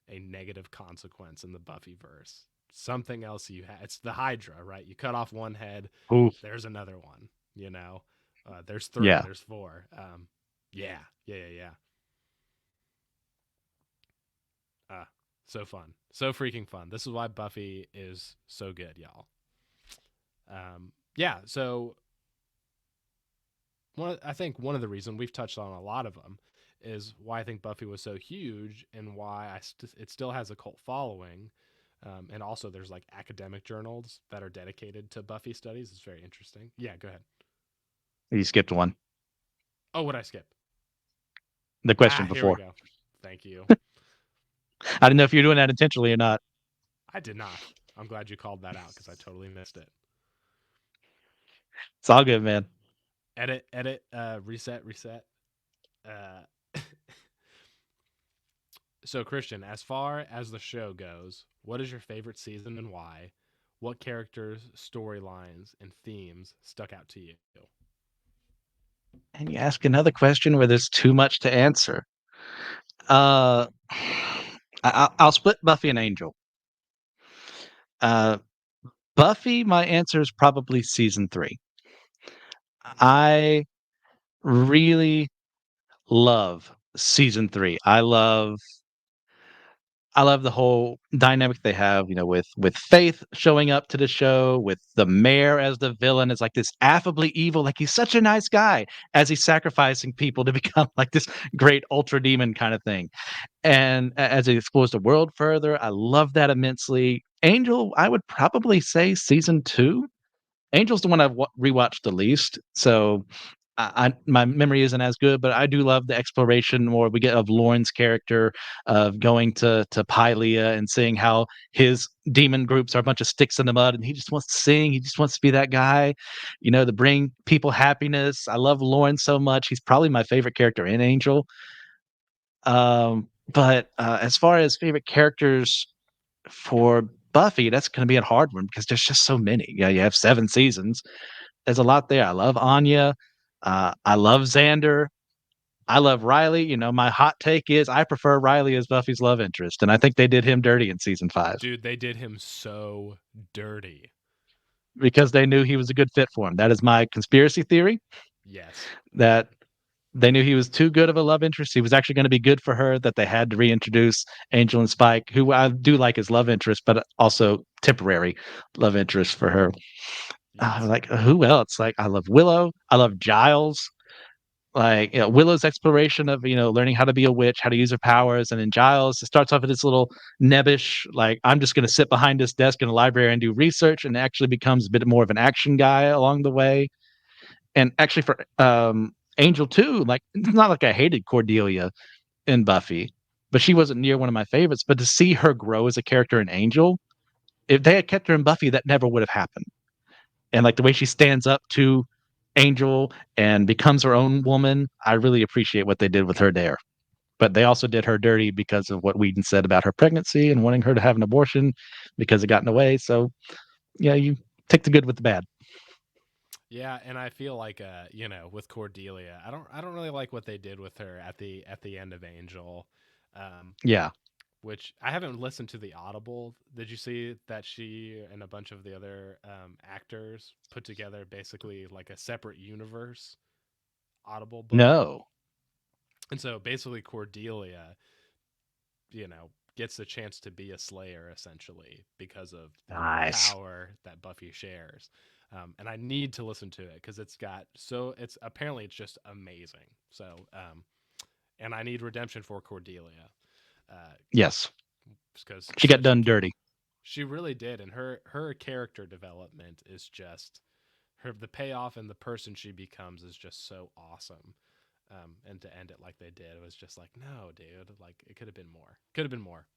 a negative consequence in the Buffyverse. Something else it's the Hydra, right? You cut off one head, Oof. there's another one, there's three, Yeah. there's four. Yeah, yeah, yeah, yeah. Uh, so fun. So freaking fun. This is why Buffy is so good, y'all. Yeah, so I think one of the reasons we've touched on a lot of them is why I think Buffy was so huge and why it still has a cult following. And also, there's like academic journals that are dedicated to Buffy studies. It's very interesting. Yeah, go ahead. You skipped one. Oh, what I skip? The Ah, question here we before. go. Thank you. I didn't know if you're doing that intentionally or not. I did not. I'm glad you called that out because I totally missed it. It's all good, man. Edit, edit, reset, reset. Uh, so, Christian, as far as the show goes, what is your favorite season and why? What characters, storylines, and themes stuck out to you? And you ask another question where there's too much to answer. I'll split Buffy and Angel. Uh, Buffy, my answer is probably season 3. I really love season 3. I love the whole dynamic they have, with Faith showing up to the show, with the mayor as the villain, is like this affably evil, like he's such a nice guy as he's sacrificing people to become like this great ultra demon kind of thing. And as it explores the world further, I love that immensely. Angel, I would probably say season 2. Angel's the one I've rewatched the least, so my memory isn't as good, but I do love the exploration more we get of Lauren's character of going to Pylea and seeing how his demon groups are a bunch of sticks in the mud, and he just wants to sing. He just wants to be that guy, to bring people happiness. I love Lauren so much. He's probably my favorite character in Angel. But as far as favorite characters for Buffy, that's going to be a hard one because there's just so many. Yeah, you have 7 seasons. There's a lot there. I love Anya. I love Xander. I love Riley. My hot take is I prefer Riley as Buffy's love interest, and I think they did him dirty in season 5 Dude, they did him so dirty. because they knew he was a good fit for him. That is my conspiracy theory, Yes. that they knew he was too good of a love interest. He was actually going to be good for her, that they had to reintroduce Angel and Spike, who I do like as love interest, but also temporary love interest for her. Yes. like who else? Like I love Willow. I love Giles. Like Willow's exploration of learning how to be a witch, how to use her powers, and then Giles it starts off at this little nebbish like I'm just going to sit behind this desk in a library and do research, and actually becomes a bit more of an action guy along the way. And actually for Angel too, like it's not like I hated Cordelia in Buffy, but she wasn't near one of my favorites. But to see her grow as a character in Angel, if they had kept her in Buffy, that never would have happened. And like the way she stands up to Angel and becomes her own woman, I really appreciate what they did with her there. But they also did her dirty because of what Whedon said about her pregnancy and wanting her to have an abortion because it got in the way. So yeah, you take the good with the bad. Yeah, and I feel like with Cordelia, I don't really like what they did with her at the end of Angel. Um Yeah. which I haven't listened to the Audible. Did you see that she and a bunch of the other actors put together basically like a separate universe Audible book? No. And so basically Cordelia, gets a chance to be a Slayer essentially because of the Nice. power that Buffy shares. And I need to listen to it because it's apparently it's just amazing. So, and I need redemption for Cordelia Yes. because She got such a done dirty. she really did, and her character development is just the payoff and the person she becomes is just so awesome. And to end it like they did, it was just like, no, dude, like it could have been more. Could have been more.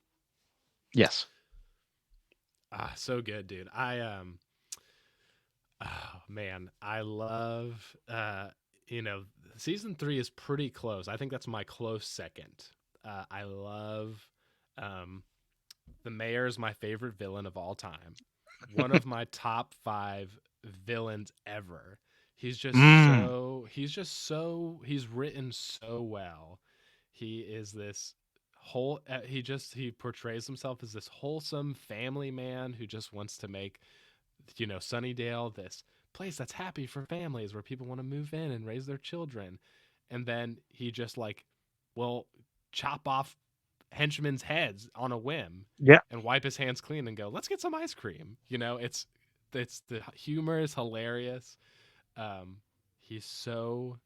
Yes. So good, dude. Oh man, I love. You know, season 3 is pretty close. I think that's my close second. I love. Um, the mayor is my favorite villain of all time. One of my top 5 villains ever. Mm. He's written so well. He is this he portrays himself as this wholesome family man who just wants to make Sunnydale this place that's happy for families where people want to move in and raise their children. And then he just like will chop off henchmen's heads on a whim Yeah. and wipe his hands clean and go, let's get some ice cream. It's the humor is hilarious. Um, he's so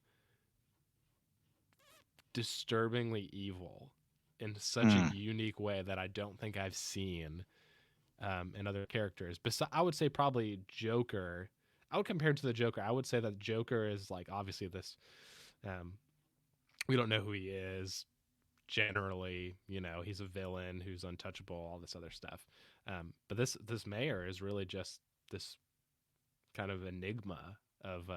disturbingly evil in such a Mm. unique way that I don't think I've seen in other characters. I would say probably Joker. I would compare him to the Joker. I would say that Joker is like obviously this. Um, we don't know who he is generally. He's a villain who's untouchable. All this other stuff. But this mayor is really just this kind of enigma of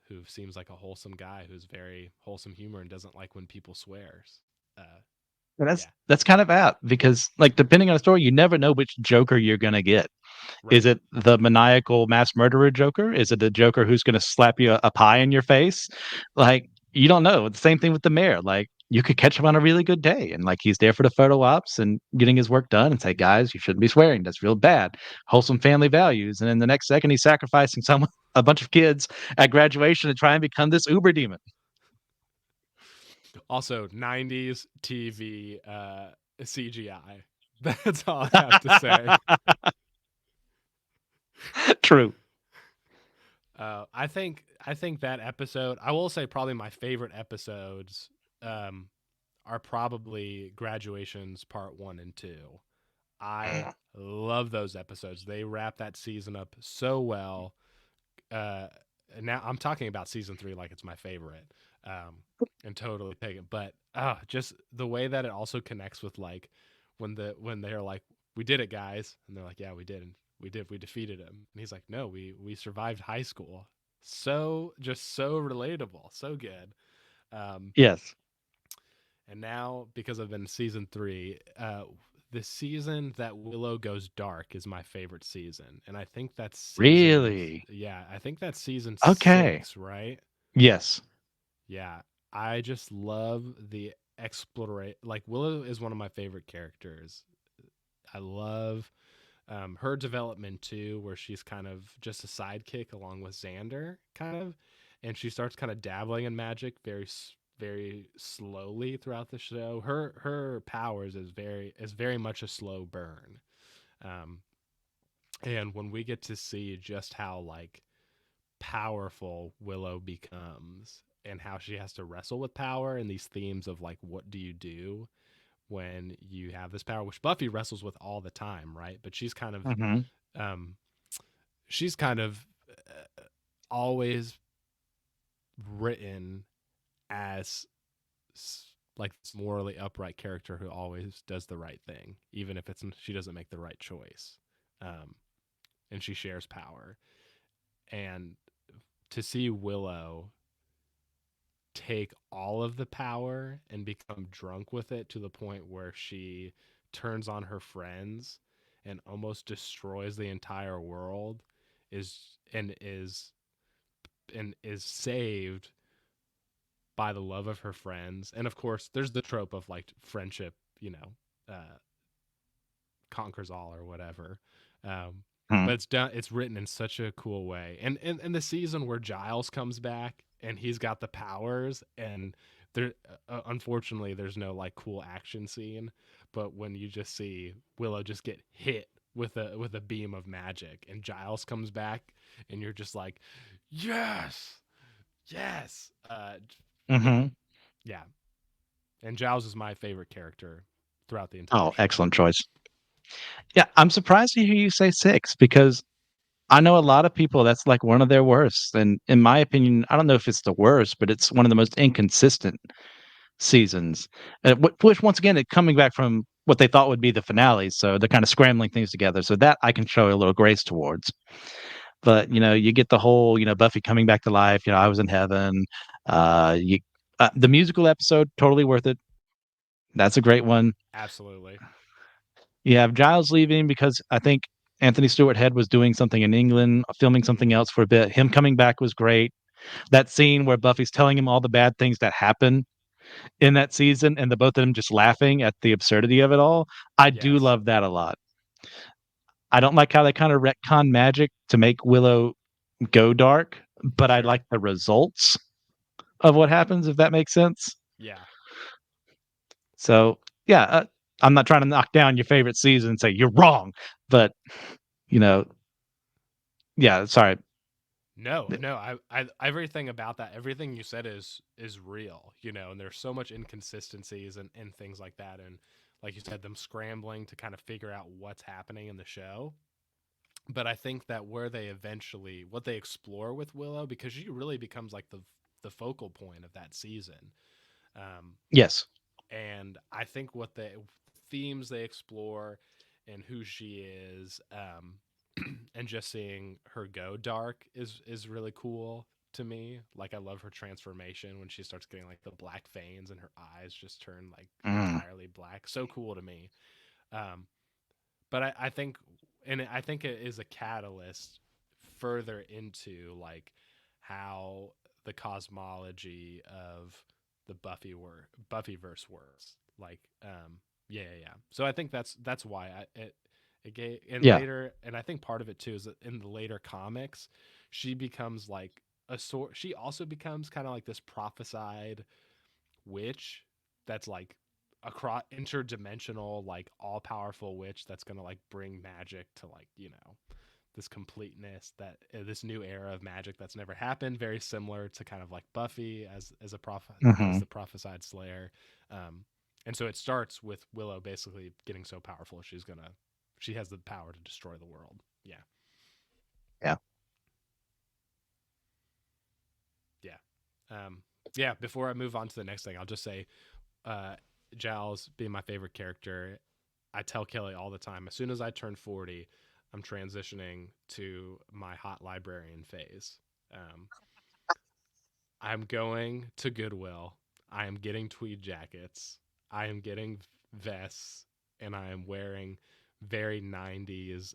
who seems like a wholesome guy who's very wholesome humor and doesn't like when people swears. Uh, And yeah, that's kind of apt because like depending on the story, you never know which Joker you're gonna get. Is right. it the maniacal mass murderer Joker? Is it the Joker who's gonna slap you a pie in your face? Like you don't know. The same thing with the mayor. Like you could catch him on a really good day and like he's there for the photo ops and getting his work done and say, guys, you shouldn't be swearing. That's real bad. Wholesome family values. And then the next second he's sacrificing someone a bunch of kids at graduation to try and become this uber demon. Also, 90s TV CGI. That's all I have to say. True. I think that episode. I will say probably my favorite episodes um, are probably graduations part 1 and 2. I love those episodes. They wrap that season up so well. Uh, Now I'm talking about season 3 like it's my favorite, um, and totally take it. But just the way that it also connects with like when they're like, "We did it, guys," and they're like, "Yeah, we did, and we defeated him," and he's like, "No, we survived high school." So just so relatable, so good. Um, Yes. and now because I've been season 3, the season that Willow goes dark is my favorite season, and Really? I think that's season Okay. 6, right? Yes. Yeah, I just love the explorate. Like Willow is one of my favorite characters. I love her development too, where she's kind of just a sidekick along with Xander, kind of, and she starts kind of dabbling in magic very slowly throughout the show. Her powers is very much a slow burn, um, and when we get to see just how like powerful Willow becomes and how she has to wrestle with power and these themes of like what do you do when you have this power, which Buffy wrestles with all the time, right? But Mhm. um she's kind of always written as like this morally upright character who always does the right thing, even if it's she doesn't make the right choice. Um, and she shares power. And to see Willow take all of the power and become drunk with it to the point where she turns on her friends and almost destroys the entire world is and is and is saved by the love of her friends. And of course, there's the trope of like friendship, uh, conquers all or whatever. Um, Mhm. but it's done. It's written in such a cool way. And in the season where Giles comes back and he's got the powers, and there, unfortunately, there's no like cool action scene. But when you just see Willow just get hit with a beam of magic, and Giles comes back, and you're just like, yes, yes. Yeah, Mhm. yeah. And Giles is my favorite character throughout the entire Oh, show. excellent choice. Yeah, I'm surprised to hear you say 6 because I know a lot of people that's like one of their worst, and in my opinion, I don't know if it's the worst, but it's one of the most inconsistent seasons. Which once again, it coming back from what they thought would be the finale, so they're kinda scrambling things together, so that I can show a little grace towards. But, you get the whole, Buffy coming back to life, I was in heaven, you the musical episode, totally worth it. That's a great one. Absolutely. You have Giles leaving because I think Anthony Stewart Head was doing something in England, filming something Mm-hmm. else for a bit. Him coming back was great. That scene where Buffy's telling him all the bad things that happen in that season and the both of them just laughing at the absurdity of it all, I do Yes. love that a lot. I don't like how they kinda retcon magic to make Willow go dark, but I Sure. like the results of what happens, if that makes sense. Yeah. So, yeah, I'm not trying to knock down your favorite season and say, "You're wrong," but, you know yeah, sorry. No, no. I everything about that, everything you said is real, and there's so much inconsistencies and things like that. And like you said, them scrambling to kind of figure out what's happening in the show. But I think that where they eventually, what they explore with Willow, because she really becomes like the focal point of that season. Um, Yes. and I think what the themes they explore and who she is, and just seeing her go dark is really cool to me. Like I love her transformation when she starts getting like the black veins and her eyes just turn like Mm. entirely black. So cool to me. Um, but I think, and I think it is a catalyst further into like how the cosmology of the Buffyverse works. Like, yeah, yeah, yeah. So I think that's why it gave and Yeah. later, and I think part of it too is that in the later comics, she becomes like a sort. She also becomes kind of like this prophesied witch that's like across interdimensional, like all powerful witch that's gonna like bring magic to like this completeness, that this new era of magic that's never happened, very similar to kind of like Buffy as a prophet, as Mhm. the prophesied slayer. um and so it starts with Willow basically getting so powerful she has the power to destroy the world. Yeah. Yeah. Yeah. Yeah, before I move on to the next thing, I'll just say, uh Giles being my favorite character, I tell Kelly all the time, as soon as I turn 40, I'm transitioning to my hot librarian phase. Um, I'm going to Goodwill. I am getting tweed jackets. I am getting vests, and I am wearing very 90s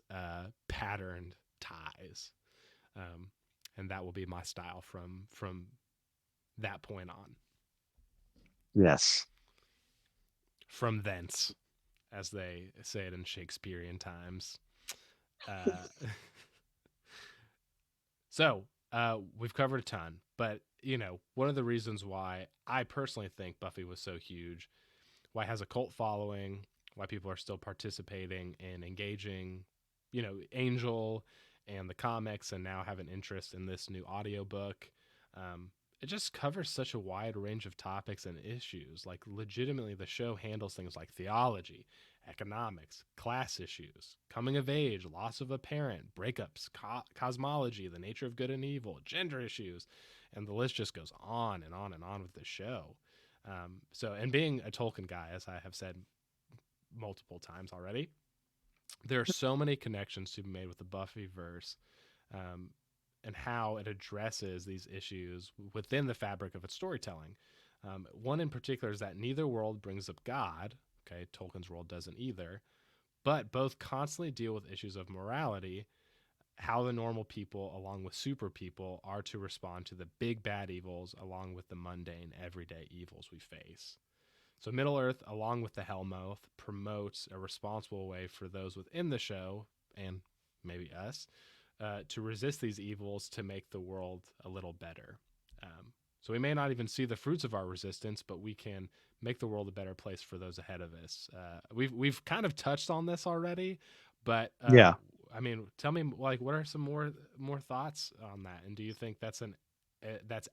patterned ties. Um, and that will be my style from that point on. Yes. From thence, as they say it in Shakespearean times. Uh, we've covered a ton, but one of the reasons why I personally think Buffy was so huge, why it has a cult following, why people are still participating and engaging, Angel and the comics, and now have an interest in this new audiobook. It just covers such a wide range of topics and issues. Like, legitimately, the show handles things like theology, economics, class issues, coming of age, loss of a parent, breakups, cosmology, the nature of good and evil, gender issues, and the list just goes on and on and on with the show. And being a Tolkien guy, as I have said multiple times already, there are so many connections to be made with the Buffyverse, um, and how it addresses these issues within the fabric of its storytelling. One in particular is that neither world brings up God. Okay, Tolkien's world doesn't either, but both constantly deal with issues of morality, how the normal people, along with super people, are to respond to the big bad evils, along with the mundane, everyday evils we face. So Middle Earth, along with the Hellmouth, promotes a responsible way for those within the show, and maybe us, to resist these evils to make the world a little better. So we may not even see the fruits of our resistance, but we can make the world a better place for those ahead of us. We've kind of touched on this already, but Yeah. I mean, tell me, like, what are some more thoughts on that? And do you think that's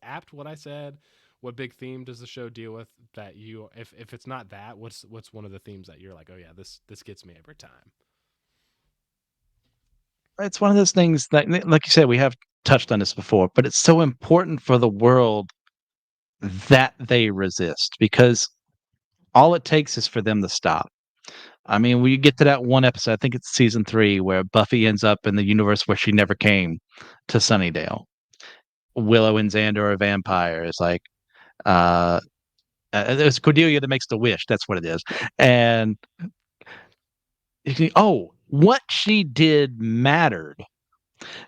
apt what I said? What big theme does the show deal with that you, if it's not that, what's one of the themes that you're like, oh yeah, this gets me every time? It's one of those things that, like you said, we have touched on this before, but it's so important for the world that they resist because all it takes is for them to stop. I mean, we get to that one episode, I think it's season 3, where Buffy ends up in the universe where she never came to Sunnydale. Willow and Xander are vampires. Like, uh, it's Cordelia that makes the wish. That's what it is. And oh, what she did mattered.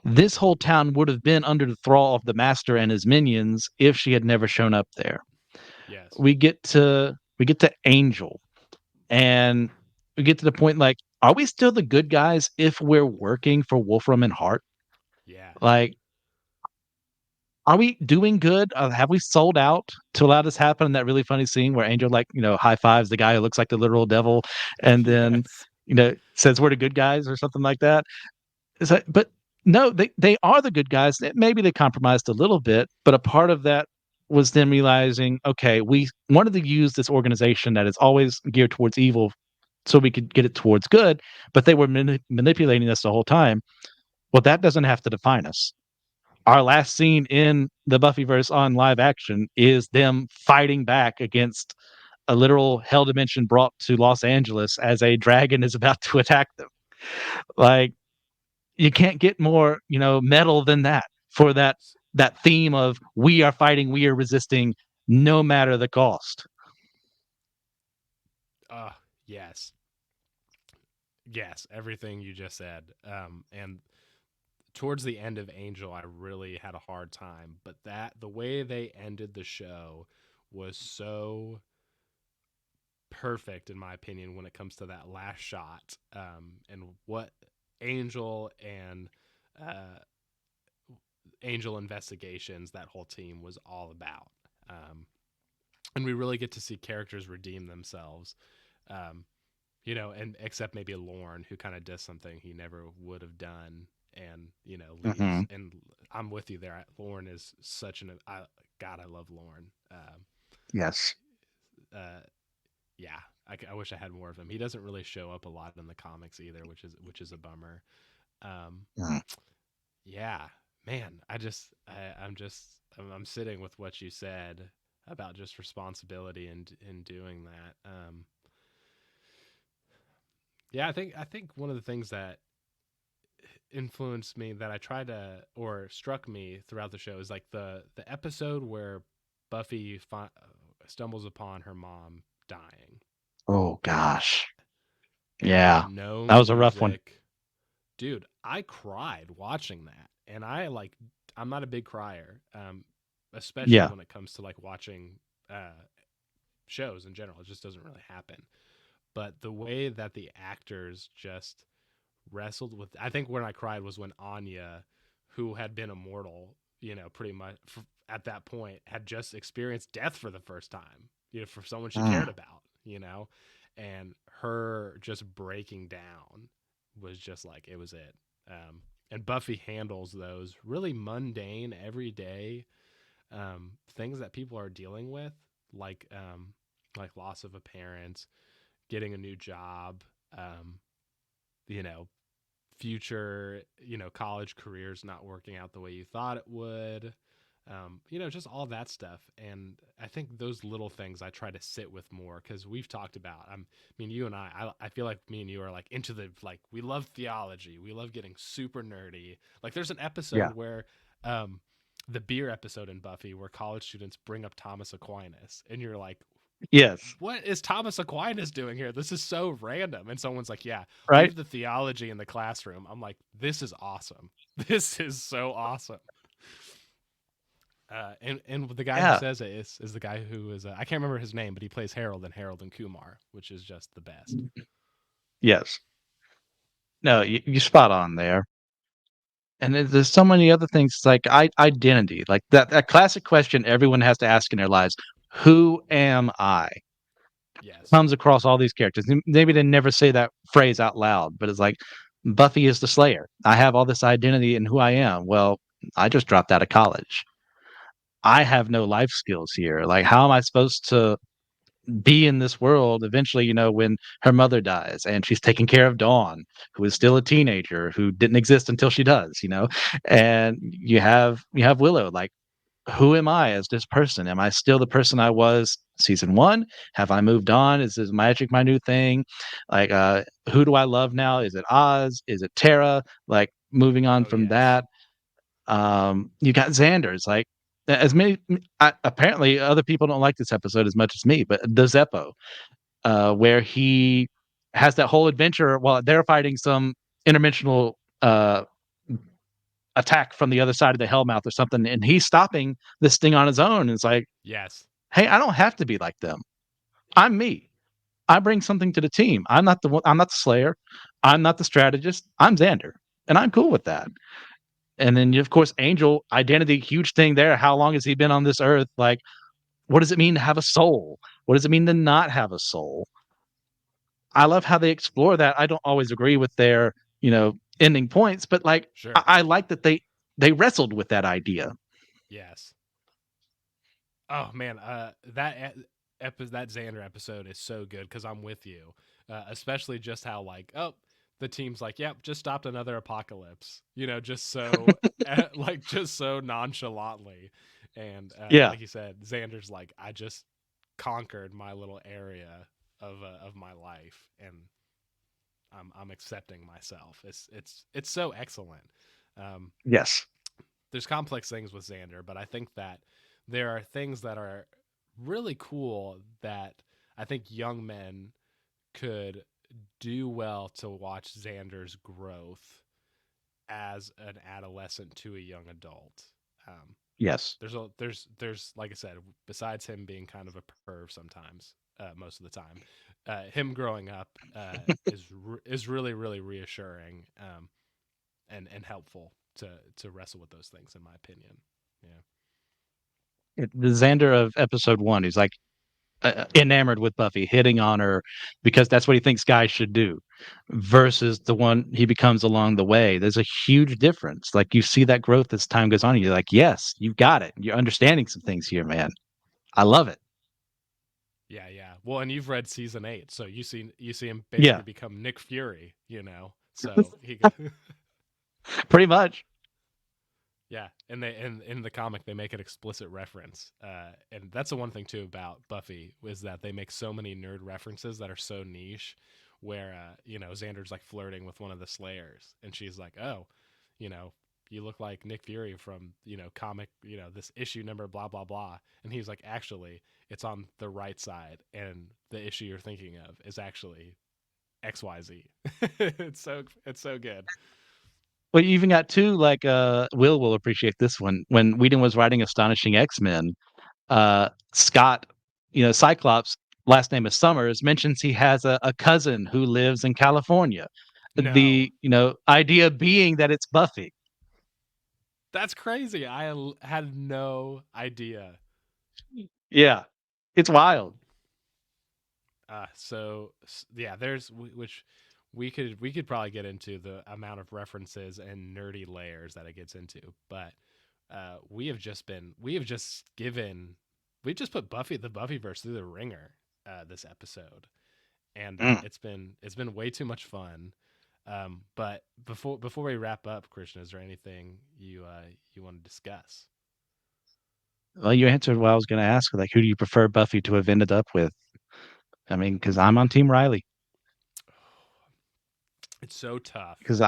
This whole town would have been under the thrall of the master and his minions if she had never shown up there. Yes. We get to Angel, and we get to the point like, are we still the good guys if we're working for Wolfram and Hart? Yeah. Like, are we doing good? Have we sold out to allow this happen? In that really funny scene where Angel, like, high fives the guy who looks like the literal devil, and then Yes. says we're the good guys or something like that. It's like, but no, they are the good guys. Maybe they compromised a little bit, but a part of that was them realizing, okay, we wanted to use this organization that is always geared towards evil so we could get it towards good, but they were manipulating us the whole time. Well, that doesn't have to define us. Our last scene in the Buffyverse on live action is them fighting back against a literal hell dimension brought to Los Angeles as a dragon is about to attack them. Like, you can't get more, metal than that for that theme of we are fighting, we are resisting, no matter the cost. Uh, yes. Yes, everything you just said. And towards the end of Angel, I really had a hard time, but the way they ended the show was so perfect in my opinion when it comes to that last shot, and what Angel and uh, Angel Investigations, that whole team was all about. Um, and we really get to see characters redeem themselves. Um, and except maybe Lorne, who kind of does something he never would have done, and leaves. Hmm. And I'm with you there. Lorne is such God, I love Lorne. Yes. Uh, yeah, I wish I had more of him. He doesn't really show up a lot in the comics either, which is a bummer. Um, Mm. yeah, man, I'm sitting with what you said about just responsibility and in doing that. Yeah, I think one of the things that influenced me, that I tried to, or struck me throughout the show, is like the episode where Buffy stumbles upon her mom dying, Oh gosh. and there's Yeah. no That was a rough one. music. Dude, I cried watching that, and I'm not a big crier, especially Yeah. when it comes to like watching uh, shows in general. It just doesn't really happen. But the way that the actors just wrestled with, I think when I cried was when Anya, who had been immortal, pretty much at that point, had just experienced death for the first time, for someone she Mm. cared about, and her just breaking down was just like, it was it. And Buffy handles those really mundane, everyday things that people are dealing with, like like loss of a parent, getting a new job, um, you know, future, college careers not working out the way you thought it would. Just all that stuff. And I think those little things I try to sit with more because we've talked about. You and I feel like me and you are like into the like we love theology. We love getting super nerdy. Like there's an Yeah. episode where um, the beer episode in Buffy where college students bring up Thomas Aquinas, and you're like, Yes. what is Thomas Aquinas doing here? This is so random. And someone's like, yeah, Right. leave the theology in the classroom. I'm like, this is awesome. This is so awesome. And the guy who Yeah. says it is the guy who is I can't remember his name, but he plays Harold in Harold and Kumar, which is just the best. Yes. No, you spot on there. And there's so many other things like identity, like that classic question everyone has to ask in their lives: Who am I? Yes, Comes across all these characters. Maybe they never say that phrase out loud, but it's like Buffy is the Slayer. I have all this identity in who I am. Well, I just dropped out of college. I have no life skills here. Like, how am I supposed to be in this world eventually, when her mother dies and she's taking care of Dawn, who is still a teenager who didn't exist until she does. And you have Willow, like, who am I as this person? Am I still the person I was season one? Have I moved on? Is this magic my new thing? Like, who do I love now? Is it Oz? Is it Tara? Like, moving on oh from yes, that. You got Xander's, like, as many apparently other people don't like this episode as much as me, but the Zeppo, where he has that whole adventure while they're fighting some interdimensional attack from the other side of the Hellmouth or something, and he's stopping this thing on his own. And it's like, yes, hey, I don't have to be like them. I'm me. I bring something to the team. I'm not the one, I'm not the Slayer. I'm not the strategist. I'm Xander, and I'm cool with that. And then, of course, Angel identity, huge thing there. How long has he been on this earth? Like, what does it mean to have a soul? What does it mean to not have a soul? I love how they explore that. I don't always agree with their, ending points, but like sure, I like that they wrestled with that idea. yes. Oh man, that Xander episode is so good because I'm with you, especially just how like the team's like, yep, just stopped another apocalypse, just so like just so nonchalantly, and Yeah. like you said, Xander's like, I just conquered my little area of my life, and I'm accepting myself. It's so excellent. Um, Yes. there's complex things with Xander, but I think that there are things that are really cool that I think young men could do well to watch Xander's growth as an adolescent to a young adult. Um, Yes. there's like I said, besides him being kind of a perv sometimes, most of the time, him growing up is really really reassuring, and helpful to wrestle with those things, in my opinion. Yeah. The Xander of episode one, he's like enamored with Buffy, hitting on her because that's what he thinks guys should do, versus the one he becomes along the way. There's a huge difference. Like, you see that growth as time goes on. And you're like, yes, you've got it. You're understanding some things here, man. I love it. Yeah, yeah. Well, and you've read season 8, so you see him Yeah, basically become Nick Fury, So he pretty much. yeah, and in the comic they make an explicit reference. And that's the one thing too about Buffy is that they make so many nerd references that are so niche where Xander's like flirting with one of the Slayers and she's like, "Oh, you know, you look like Nick Fury from, comic, this issue number blah blah blah." And he's like, "Actually, it's on the right side and the issue you're thinking of is actually XYZ." It's so good. Well, you even got two, like, Will appreciate this one. When Whedon was writing Astonishing X-Men, Scott, Cyclops, last name is Summers, mentions he has a cousin who lives in California. No. The, idea being that it's Buffy. That's crazy. Had no idea. Yeah. It's wild. Yeah, there's which we could probably get into the amount of references and nerdy layers that it gets into, but we just put Buffy the Buffyverse through the ringer this episode, and Mm. it's been way too much fun. But before we wrap up, Christian, is there anything you want to discuss? Well, you answered what I was going to ask. Like, who do you prefer Buffy to have ended up with? I mean, because I'm on Team Riley. It's so tough. Because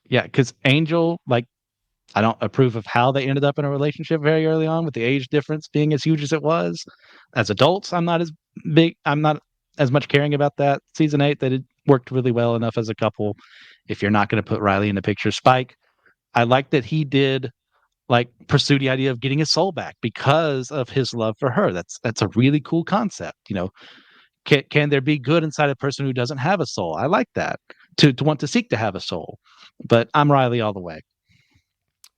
yeah, because Angel, like, I don't approve of how they ended up in a relationship very early on with the age difference being as huge as it was. As adults, I'm not as much caring about that. Season 8, that it worked really well enough as a couple. If you're not going to put Riley in the picture, Spike, I like that he did like pursue the idea of getting his soul back because of his love for her. That's a really cool concept. Can there be good inside a person who doesn't have a soul? I like that to want to seek to have a soul. But I'm Riley all the way.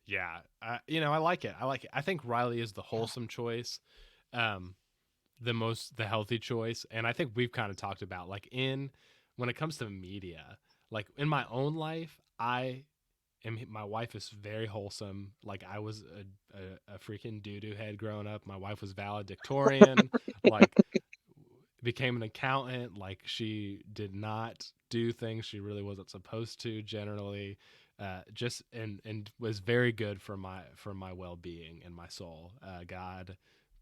Yeah, I like it. I like it. I think Riley is the wholesome choice, um, the healthy choice, and I think we've kind of talked about like in when it comes to media, like in my own life, my wife is very wholesome. Like I was a freaking doo doo head growing up. My wife was valedictorian. Like became an accountant. Like she did not do things she really wasn't supposed to generally. Just and was very good for my well being and my soul. God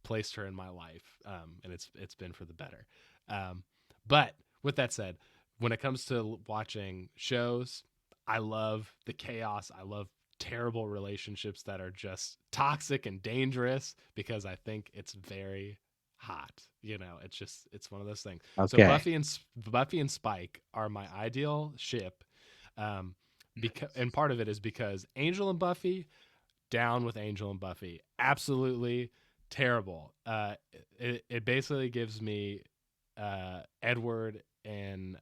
placed her in my life, and it's been for the better. Um, but with that said, when it comes to watching shows, I love the chaos. I love terrible relationships that are just toxic and dangerous because I think it's very hot. It's one of those things. So Okay. Buffy and Spike are my ideal ship. Um, because and part of it is because Angel and Buffy, down with Angel and Buffy, absolutely terrible. It basically gives me Edward and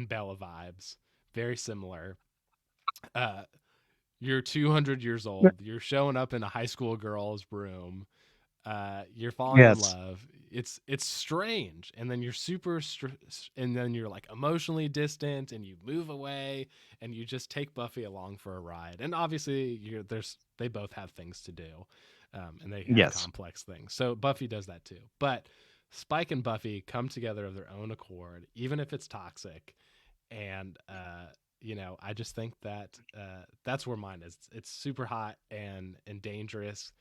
Bella vibes, very similar. Uh, you're 200 years old. You're showing up in a high school girl's room. You're falling in Yes. love. It's strange, and then you're and then you're like emotionally distant, and you move away, and you just take Buffy along for a ride. And obviously, they both have things to do, and they have Yes. complex things. So Buffy does that too. But Spike and Buffy come together of their own accord, even if it's toxic, and I just think that that's where mine is. It's super hot and dangerous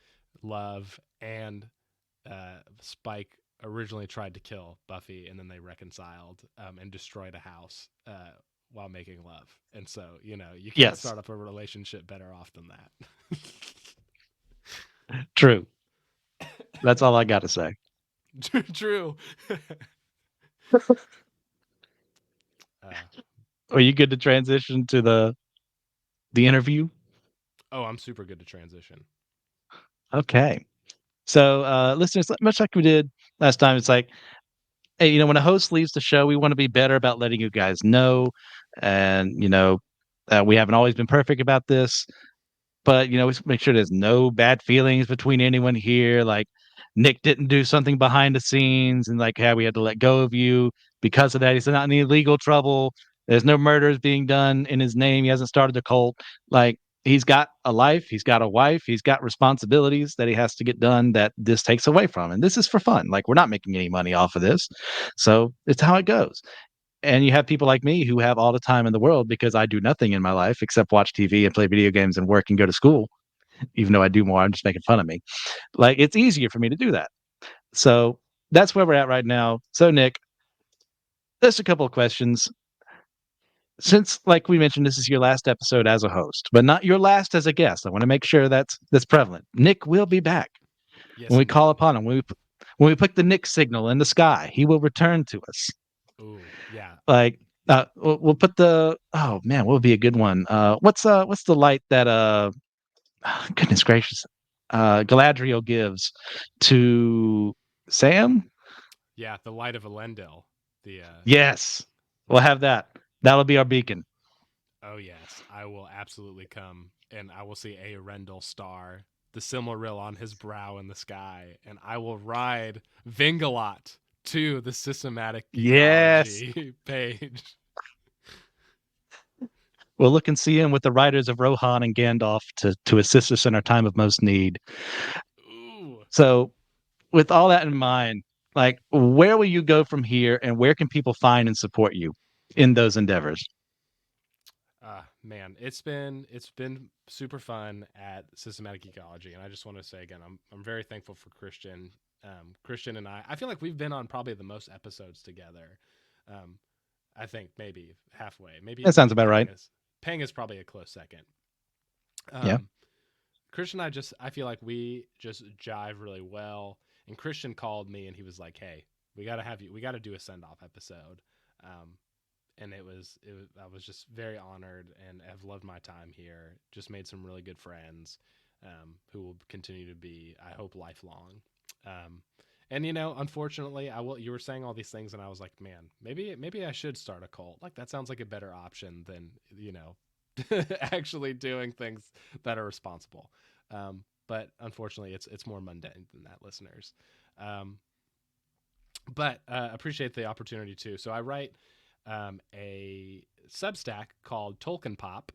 love, and Spike originally tried to kill Buffy, and then they reconciled and destroyed a house while making love. And so, you can't Yes. start up a relationship better off than that. True. That's all I got to say. True. uh, Are you good to transition to the interview? oh, I'm super good to transition. Okay. So, listeners, much like we did last time, it's like, hey, when a host leaves the show, we want to be better about letting you guys know. And, we haven't always been perfect about this. But, we make sure there's no bad feelings between anyone here. Like Nick didn't do something behind the scenes and like, we had to let go of you because of that. He's not in any legal trouble. There's no murders being done in his name. He hasn't started a cult. Like he's got a life, he's got a wife, he's got responsibilities that he has to get done that this takes away from. And this is for fun. Like we're not making any money off of this. So it's how it goes. And you have people like me who have all the time in the world because I do nothing in my life except watch TV and play video games and work and go to school. Even though I do more, I'm just making fun of me. Like it's easier for me to do that. So that's where we're at right now. So Nick, just a couple of questions. Since, like we mentioned, this is your last episode as a host, but not your last as a guest. I want to make sure that's prevalent. Nick will be back when Yes, we call indeed. upon him. When we put the Nick signal in the sky, he will return to us. Ooh, yeah. Like we'll put the oh man, what would be a good one? What's the light that goodness gracious, Galadriel gives to Sam? Yeah, the light of Elendil. The Yes, we'll have that. That'll be our beacon. Oh yes, I will absolutely come, and I will see a Rendell star, the Silmaril on his brow in the sky, and I will ride Vingalot to the systematic Yes, geekology page. We'll look and see him with the riders of Rohan and Gandalf to assist us in our time of most need. Ooh. So, with all that in mind, like, where will you go from here, and where can people find and support you in those endeavors? Man, it's been super fun at Systematic Ecology, and I just want to say again, I'm very thankful for Christian. Christian and I feel like we've been on probably the most episodes together. Um, I think maybe halfway, That sounds maybe about right. Peng is probably a close second. Yeah. Um, Christian and I feel like we just jive really well. And Christian called me and he was like, "Hey, we got to do a send off episode." Um, and I was just very honored and have loved my time here. Just made some really good friends, who will continue to be, I hope, lifelong. Um, and unfortunately, you were saying all these things, and I was like, man, maybe I should start a cult. Like that sounds like a better option than actually doing things that are responsible. But unfortunately, it's more mundane than that, listeners. Um, but appreciate the opportunity too. So I write a Substack called Tolkien Pop,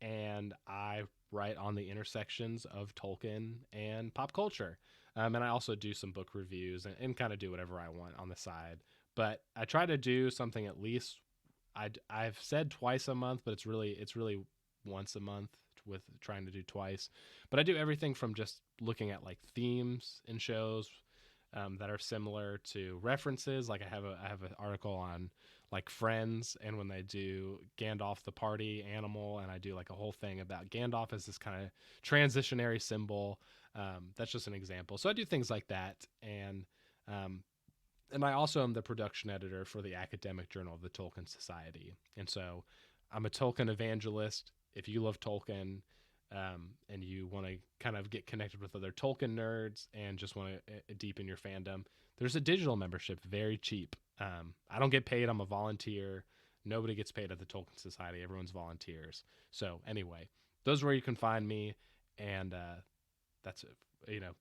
and I write on the intersections of Tolkien and pop culture. And I also do some book reviews and kind of do whatever I want on the side. But I try to do something at least. I've said twice a month, but it's really once a month with trying to do twice. But I do everything from just looking at like themes in shows, that are similar to references. Like I have an article on like Friends, and when they do Gandalf the party animal, and I do like a whole thing about Gandalf as this kind of transitionary symbol. That's just an example. So I do things like that, um, and I also am the production editor for the academic journal of the Tolkien Society, and so I'm a Tolkien evangelist. If you love Tolkien, and you want to kind of get connected with other Tolkien nerds and just want to deepen your fandom, there's a digital membership, very cheap. I don't get paid. I'm a volunteer. Nobody gets paid at the Tolkien Society. Everyone's volunteers. So anyway, those are where you can find me, and that's it.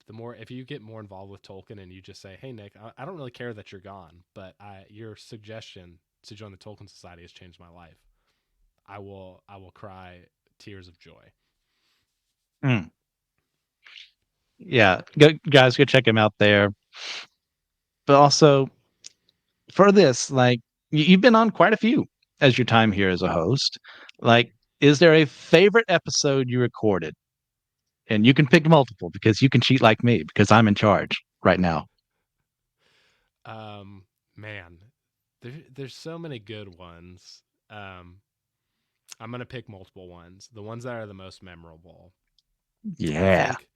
The more, if you get more involved with Tolkien and you just say, "Hey Nick, I don't really care that you're gone, but your suggestion to join the Tolkien Society has changed my life," I will cry tears of joy. Mm. Yeah, guys, go check him out there. But also for this, like, you've been on quite a few as your time here as a host. Like, is there a favorite episode you recorded? And you can pick multiple because you can cheat like me because I'm in charge right now. Man, there's so many good ones. Um, I'm gonna pick multiple ones. The ones that are the most memorable. I Yeah. think,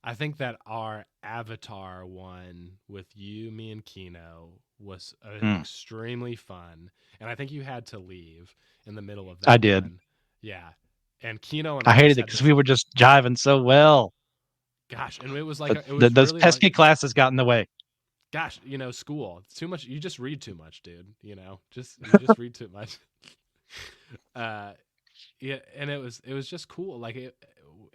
I think that our Avatar one with you, me, and Kino was Mm, extremely fun, and I think you had to leave in the middle of I that did. one. Yeah, and Kino and I I just hated it had because this. we were just jiving so well. Gosh, and it was like But it was those really like, pesky classes got in the way. gosh, school. It's too much. You just read too much, dude. You just read too much. uh, yeah, and it was just cool. Like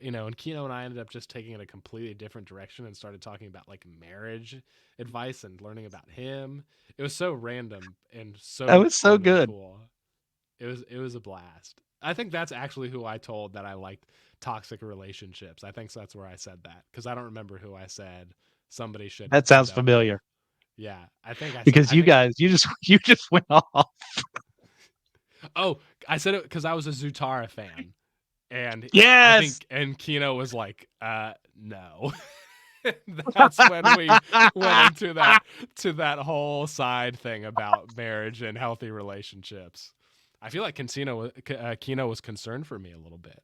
and Kino and I ended up just taking it a completely different direction and started talking about like marriage advice and learning about him. It was so random and so That much was so fun and good. cool. It was a blast. I think that's actually who I told that I liked toxic relationships. I think so, that's where I said that because I don't remember who I said somebody That should sounds be. familiar Yeah, I think I said. because I you think. guys, you just went off. Oh, I said it because I was a Zutara fan, and I Yes. think and Kino was like, no. That's when we went into that whole side thing about marriage and healthy relationships. I feel like Kino was concerned for me a little bit,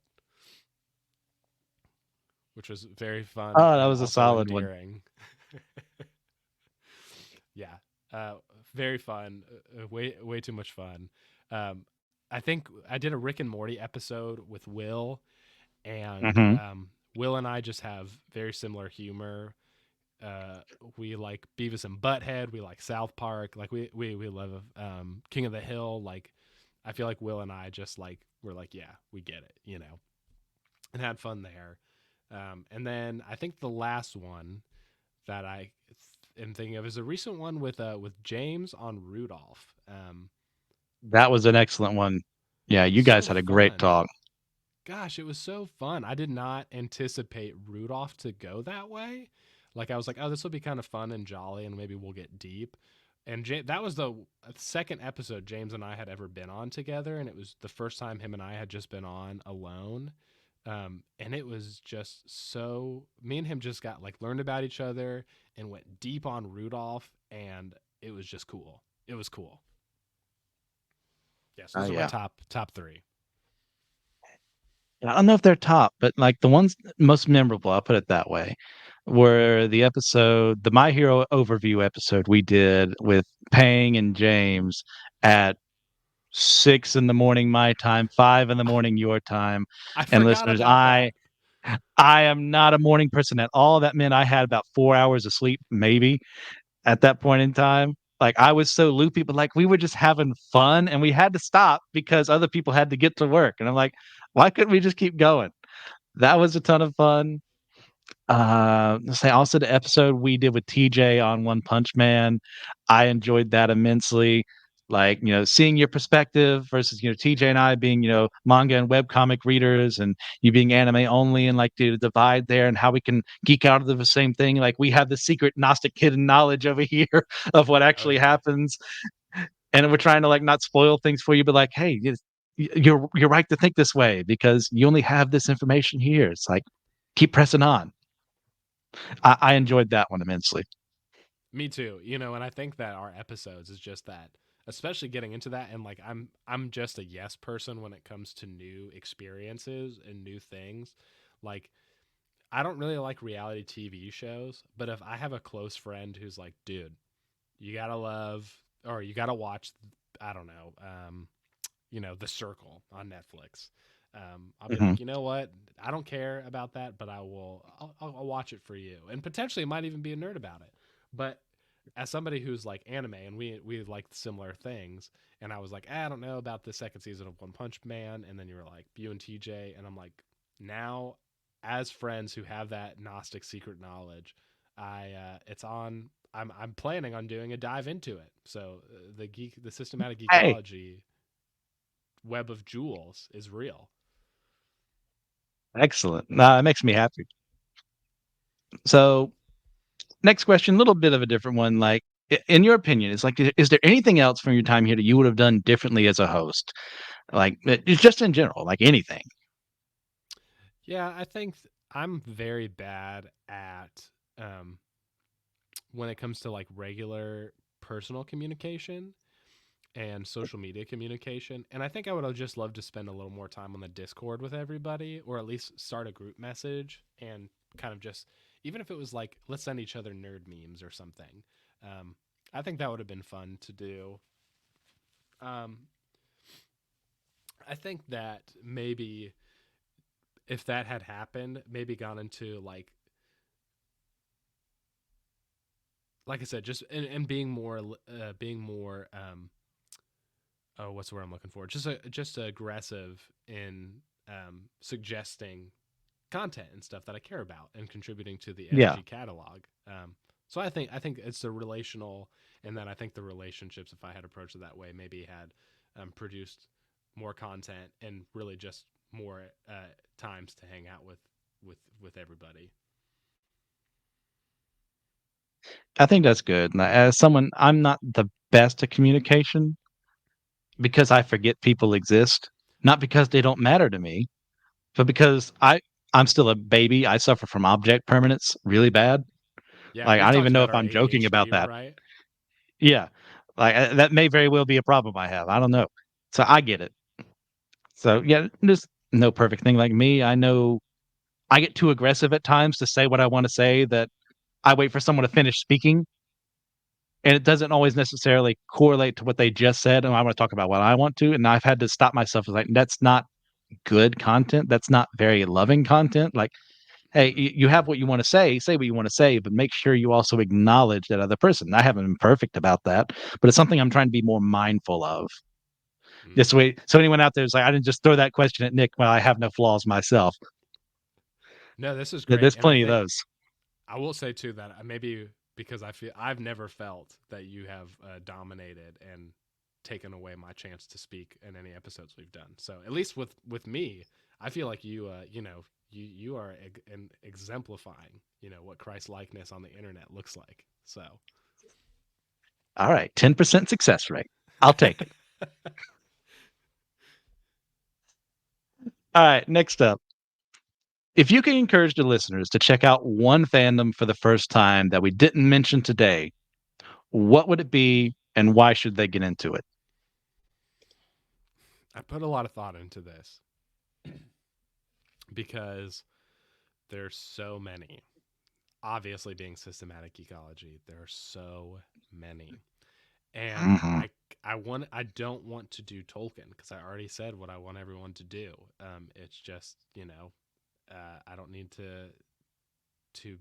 which was very fun Oh, that and was a also solid one. endearing. Yeah, uh, very fun. Way too much fun. Um, I think I did a Rick and Morty episode with Will, and Hmm. Will and I just have very similar humor. We like Beavis and Butthead. We like South Park. Like we love King of the Hill. Like I feel like Will and I just like we're like, yeah, we get it, and had fun there. And then I think the last one that I am thinking of is a recent one with James on Rudolph. That was an excellent one. Yeah, you guys So had a great fun. talk. Gosh, it was so fun. I did not anticipate Rudolph to go that way. Like I was like, oh, this will be kind of fun and jolly, and maybe we'll get deep. And that was the second episode James and I had ever been on together, and it was the first time him and I had just been on alone. And it was just so me and him just got like learned about each other and went deep on Rudolph, and it was just cool. It was cool. Yes, those are my Yeah. top three. I don't know if they're top, but like the ones most memorable, I'll put it that way, were the My Hero overview episode we did with Pang and James at 6 in the morning my time, 5 in the morning your time. I And forgot listeners, about that. I am not a morning person at all. That meant I had about 4 hours of sleep, maybe at that point in time. Like I was so loopy, but like we were just having fun and we had to stop because other people had to get to work. And I'm like, why couldn't we just keep going? That was a ton of fun. Let's say also the episode we did with TJ on One Punch Man. I enjoyed that immensely. Like, seeing your perspective versus, TJ and I being, manga and webcomic readers and you being anime only and like the divide there and how we can geek out of the same thing. Like we have the secret Gnostic hidden knowledge over here of what Oh actually yeah. happens. And we're trying to like not spoil things for you, but like, hey, you're right to think this way because you only have this information here. It's like keep pressing on. I enjoyed that one immensely. Me too. And I think that our episodes is just that, especially getting into that and like I'm just a yes person when it comes to new experiences and new things. Like I don't really like reality TV shows, but if I have a close friend who's like, "Dude, you got to love or you got to watch I don't know, The Circle on Netflix." I'll be Mhm. like, you know what? I don't care about that, but I'll watch it for you, and potentially might even be a nerd about it. But as somebody who's like anime, and we like similar things, and I was like, I don't know about the second season of One Punch Man, and then you were like, you and TJ, and I'm like, now as friends who have that Gnostic secret knowledge, it's on. I'm planning on doing a dive into it. So the systematic Hey, geekology web of jewels is real. excellent. Nah, that makes me happy. So, next question, a little bit of a different one. Like, in your opinion, is there anything else from your time here that you would have done differently as a host? Like, it's just in general, like anything. Yeah, I think I'm very bad at um, when it comes to like regular personal communication and social media communication. And I think I would have just loved to spend a little more time on the Discord with everybody, or at least start a group message and kind of just, even if it was like, let's send each other nerd memes or something. Um, I think that would have been fun to do. Um, I think that maybe if that had happened, maybe gone into like I said, just and being more oh, what's the word I'm looking for? Just aggressive in suggesting content and stuff that I care about and contributing to the Yeah, SG catalog. So I think it's the relational, and then I think the relationships, if I had approached it that way, maybe had produced more content and really just more times to hang out with everybody. I think that's good. And as someone, I'm not the best at communication because I forget people exist, not because they don't matter to me, but because I'm still a baby. I suffer from object permanence really bad. Yeah, Like I we've don't talked even know about if our I'm joking about ADHD, that. right? Yeah. Like, that may very well be a problem I have. I don't know. So I get it. So, yeah, there's no perfect thing like me. I know I get too aggressive at times to say what I wanna say that I wait for someone to finish speaking, and it doesn't always necessarily correlate to what they just said, and I wanna talk about what I want to, and I've had to stop myself, like, that's not good content. That's not very loving content. Like, hey, Mm-hmm. you have what you wanna say what you wanna say, but make sure you also acknowledge that other person. I haven't been perfect about that, but it's something I'm trying to be more mindful of. Mm. This way, so anyone out there is like, I didn't just throw that question at Nick when I have no flaws myself. No, this is There's great, and I plenty of think those. I will say too that maybe because I feel I've never felt that you have dominated and taken away my chance to speak in any episodes we've done. So at least with me, I feel like you are exemplifying what Christ likeness on the internet looks like. So All right, 10% success rate. I'll take it. All right, next up. If you can encourage the listeners to check out one fandom for the first time that we didn't mention today, what would it be and why should they get into it? I put a lot of thought into this because there's so many. Obviously, being systematic ecology, there are so many, and Mhm. I don't want to do Tolkien because I already said what I want everyone to do. It's just I don't need to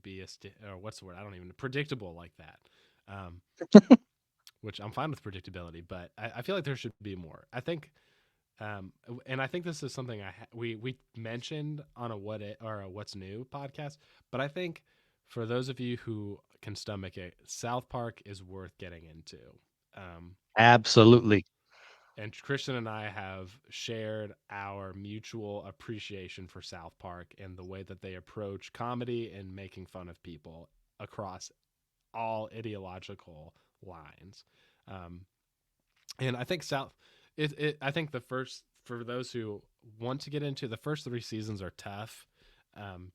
be or what's the word? I don't even predictable like that. Um, which I'm fine with predictability, but I feel like there should be more. I think and I think this is something we mentioned on a or a what's new podcast, but I think for those of you who can stomach it, South Park is worth getting into. Um, Absolutely. and Christian and I have shared our mutual appreciation for South Park and the way that they approach comedy and making fun of people across all ideological lines. Um, and I think I think the first for those who want to get into the first three seasons are tough,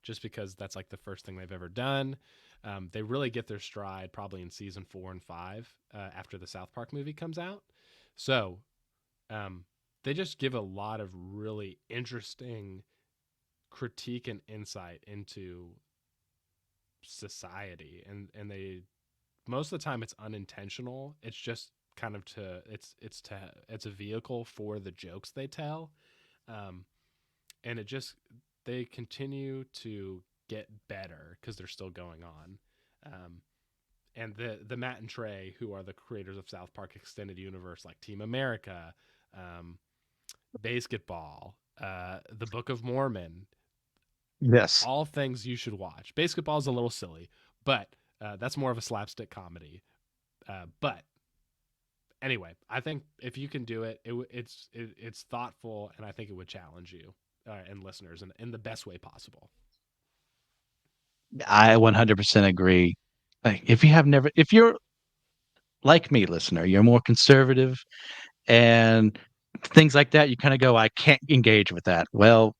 just because that's like the first thing they've ever done. They really get their stride probably in season 4 and 5 after the South Park movie comes out. So um, they just give a lot of really interesting critique and insight into society, and they most of the time it's unintentional. It's just kind of it's a vehicle for the jokes they tell, um, and it just they continue to get better because they're still going on. And the Matt and Trey, who are the creators of South Park Extended Universe, like Team America, um, Basketball, the Book of Mormon, Yes. all things you should watch. Basketball is a little silly, but that's more of a slapstick comedy. But anyway, I think if you can do it, it's thoughtful, and I think it would challenge you and listeners in the best way possible. I 100% agree. Like, if you're like me, listener, you're more conservative and things like that, you kind of go, I can't engage with that. Well,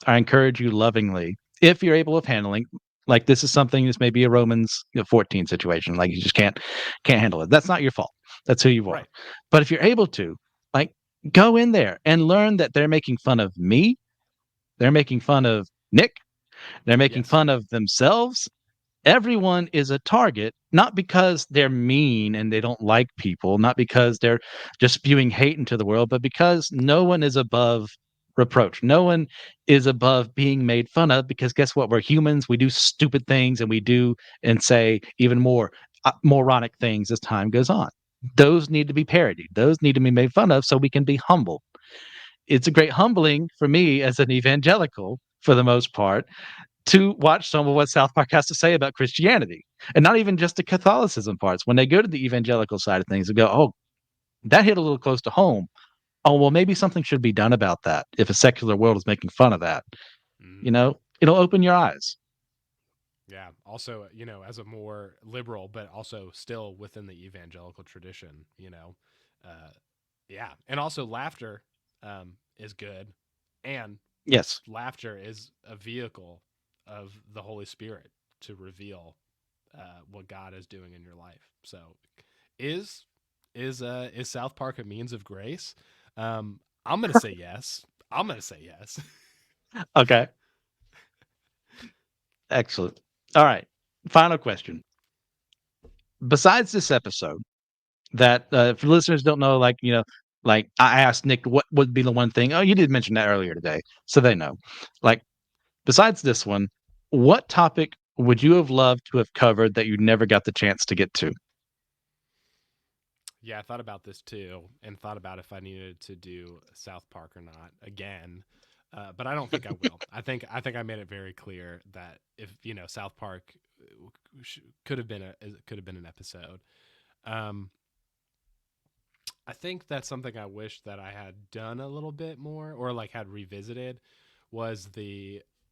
I encourage you lovingly, if you're able of handling, like this is something, this may be a Romans 14 situation, like you just can't handle it. That's not your fault. That's who you are. Right. But if you're able to, like, go in there and learn that they're making fun of me, they're making fun of Nick, they're making Yes. fun of themselves. Everyone is a target, not because they're mean and they don't like people, not because they're just spewing hate into the world, but because no one is above reproach. No one is above being made fun of because guess what? We're humans. We do stupid things and we do and say even more moronic things as time goes on. Those need to be parodied. Those need to be made fun of so we can be humble. It's a great humbling for me as an evangelical, for the most part, to watch some of what South Park has to say about Christianity, and not even just the Catholicism parts. When they go to the evangelical side of things, they go, "Oh, that hit a little close to home. Oh, well, maybe something should be done about that. If a secular world is making fun of that, Mm. it'll open your eyes." Yeah. Also, as a more liberal, but also still within the evangelical tradition, uh, yeah. And also, laughter is good, and Yes, laughter is a vehicle of the Holy Spirit to reveal what God is doing in your life. So, is is South Park a means of grace? I'm gonna say yes. I'm gonna say yes. okay, excellent. All right, final question. Besides this episode, that if listeners don't know, like I asked Nick, what would be the one thing? Oh, you did mention that earlier today, so they know. Like besides this one, what topic would you have loved to have covered that you never got the chance to get to? Yeah, I thought about this too, and thought about if I needed to do South Park or not again. But I don't think I will. I think I made it very clear that if South Park could have been an episode. Um, I think that's something I wish that I had done a little bit more, or like had revisited, was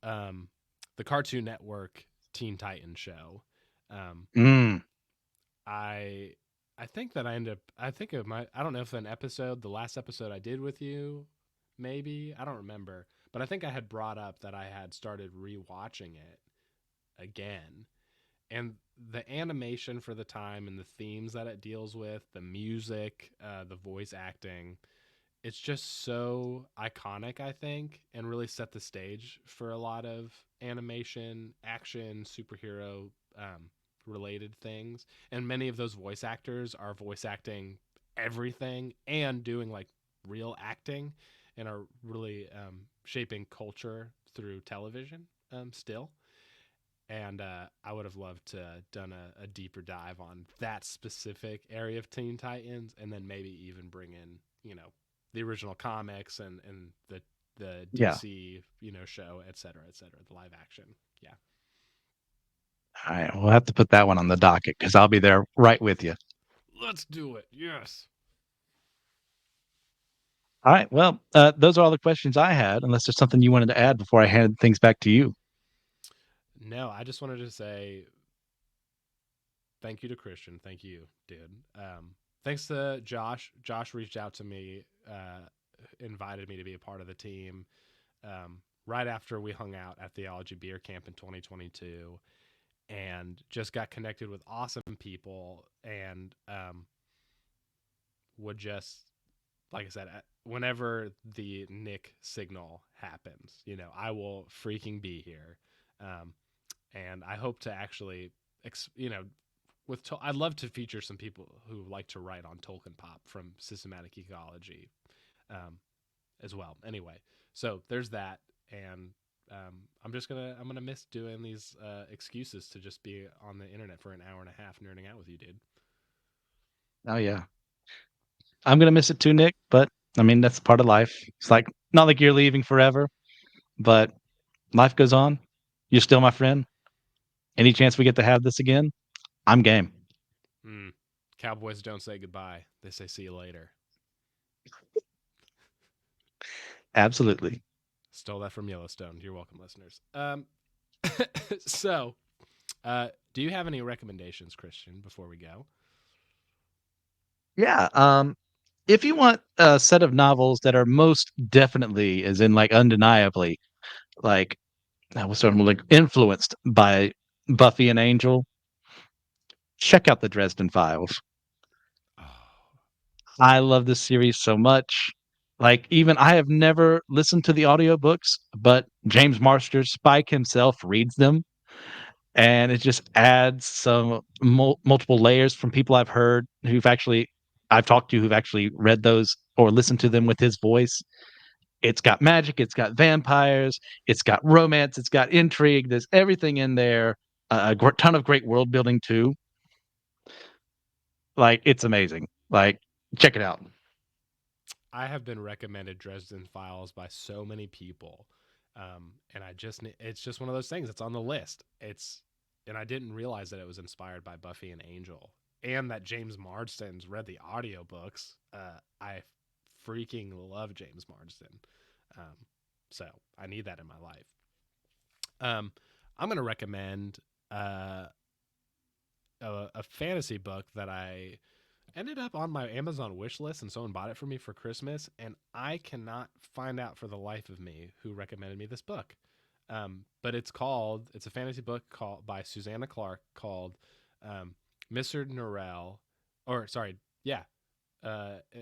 um the Cartoon Network Teen Titans show. Um, Mm. I I think that I ended up, I think of my, I don't know if an episode, the last episode I did with you, maybe, I don't remember, but I think I had brought up that I had started rewatching it again, and the animation for the time and the themes that it deals with, the music, the voice acting, it's just so iconic, I think, and really set the stage for a lot of animation, action, superhero related things. And many of those voice actors are voice acting everything and doing like real acting, and are really shaping culture through television still. And I would have loved to done a deeper dive on that specific area of Teen Titans, and then maybe even bring in, the original comics, and the Yeah. DC, show, et cetera, the live action. Yeah. All right. We'll have to put that one on the docket because I'll be there right with you. Let's do it. Yes. All right. Well, those are all the questions I had, unless there's something you wanted to add before I hand things back to you. No, I just wanted to say thank you to Christian. Thank you, dude. Thanks to Josh. Josh reached out to me, invited me to be a part of the team, right after we hung out at Theology Beer Camp in 2022, and just got connected with awesome people, and would just, like I said, whenever the Nick signal happens, I will freaking be here. Um, and I hope to actually, I'd love to feature some people who like to write on Tolkien pop from systematic ecology, um, as well. Anyway, so there's that, and I'm gonna miss doing these excuses to just be on the internet for an hour and a half nerding out with you, dude. Oh yeah. I'm gonna miss it too, Nick, but I mean that's part of life. It's like not like you're leaving forever, but life goes on. You're still my friend. Any chance we get to have this again, I'm game. Mm. Cowboys don't say goodbye; they say see you later. Absolutely. Stole that from Yellowstone. You're welcome, listeners. So, do you have any recommendations, Christian, before we go? Yeah. If you want a set of novels that are most definitely, as in like undeniably, like that was sort of like influenced by Buffy and Angel, check out the Dresden Files. Oh, I love this series so much. Like even I have never listened to the audiobooks, but James Marsters Spike himself reads them, and it just adds some multiple layers from people I've talked to who've actually read those or listened to them with his voice. It's got magic, it's got vampires, it's got romance, it's got intrigue. There's everything in there. Ton of great world building too. Like it's amazing. Like check it out. I have been recommended Dresden Files by so many people, and it's just one of those things. It's on the list. And I didn't realize that it was inspired by Buffy and Angel, and that James Marsden's read the audiobooks. I freaking love James Marsden, um, so I need that in my life. Um, I'm going to recommend uh, a fantasy book that I ended up on my Amazon wish list, and someone bought it for me for Christmas, and I cannot find out for the life of me who recommended me this book. But it's a fantasy book called by Susanna Clark, called um, Mr. Norrell, or sorry, yeah. Uh, uh,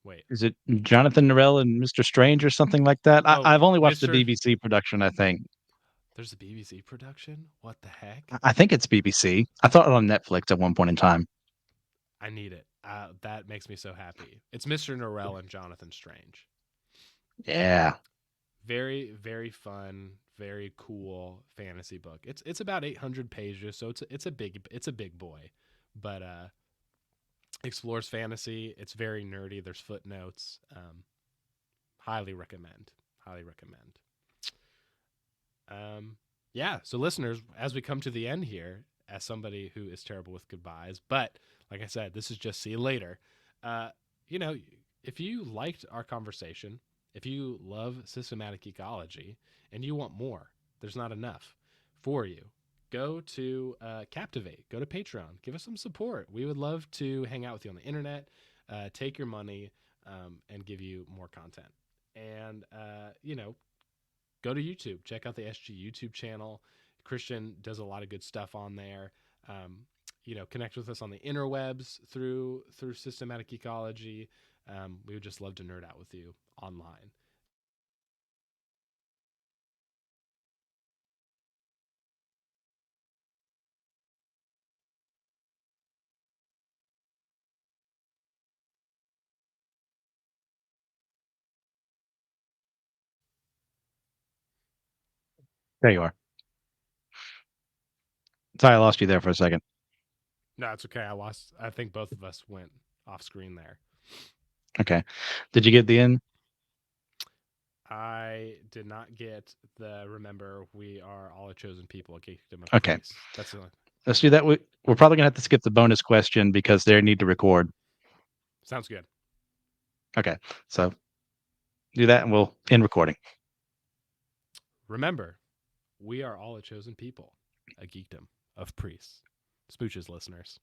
Wait, Is it Jonathan Norell and Mr. Strange or something like that? oh, I've only watched the Mr. BBC production, I think. There's a BBC production. What the heck? I think it's BBC. I thought it on Netflix at one point in time. I need it. That makes me so happy. It's Mr. Norrell and Jonathan Strange. Yeah. Very, very fun, very cool fantasy book. It's about 800 pages, so it's a big boy, but explores fantasy. It's very nerdy. There's footnotes. Highly recommend. Highly recommend. Um, yeah. So listeners, as we come to the end here, as somebody who is terrible with goodbyes, but like I said, this is just see you later. Uh, you know, if you liked our conversation, if you love systematic ecology and you want more, there's not enough for you. Go to Captivate, go to Patreon, give us some support. We would love to hang out with you on the internet, take your money, and give you more content. And, go to YouTube, check out the SG YouTube channel. Christian does a lot of good stuff on there. Connect with us on the interwebs through systematic ecology. We would just love to nerd out with you online. There you are. Sorry, I lost you there for a second. No, it's okay. I think both of us went off screen there. Okay. Did you get the end? I did not get the remember we are all a chosen people, a kingdom of Okay. priests. That's the Let's do that. We're probably gonna have to skip the bonus question because they need to record. sounds good. Okay. So do that and we'll end recording. Remember, we are all a chosen people, a geekdom of priests. Smooches, listeners.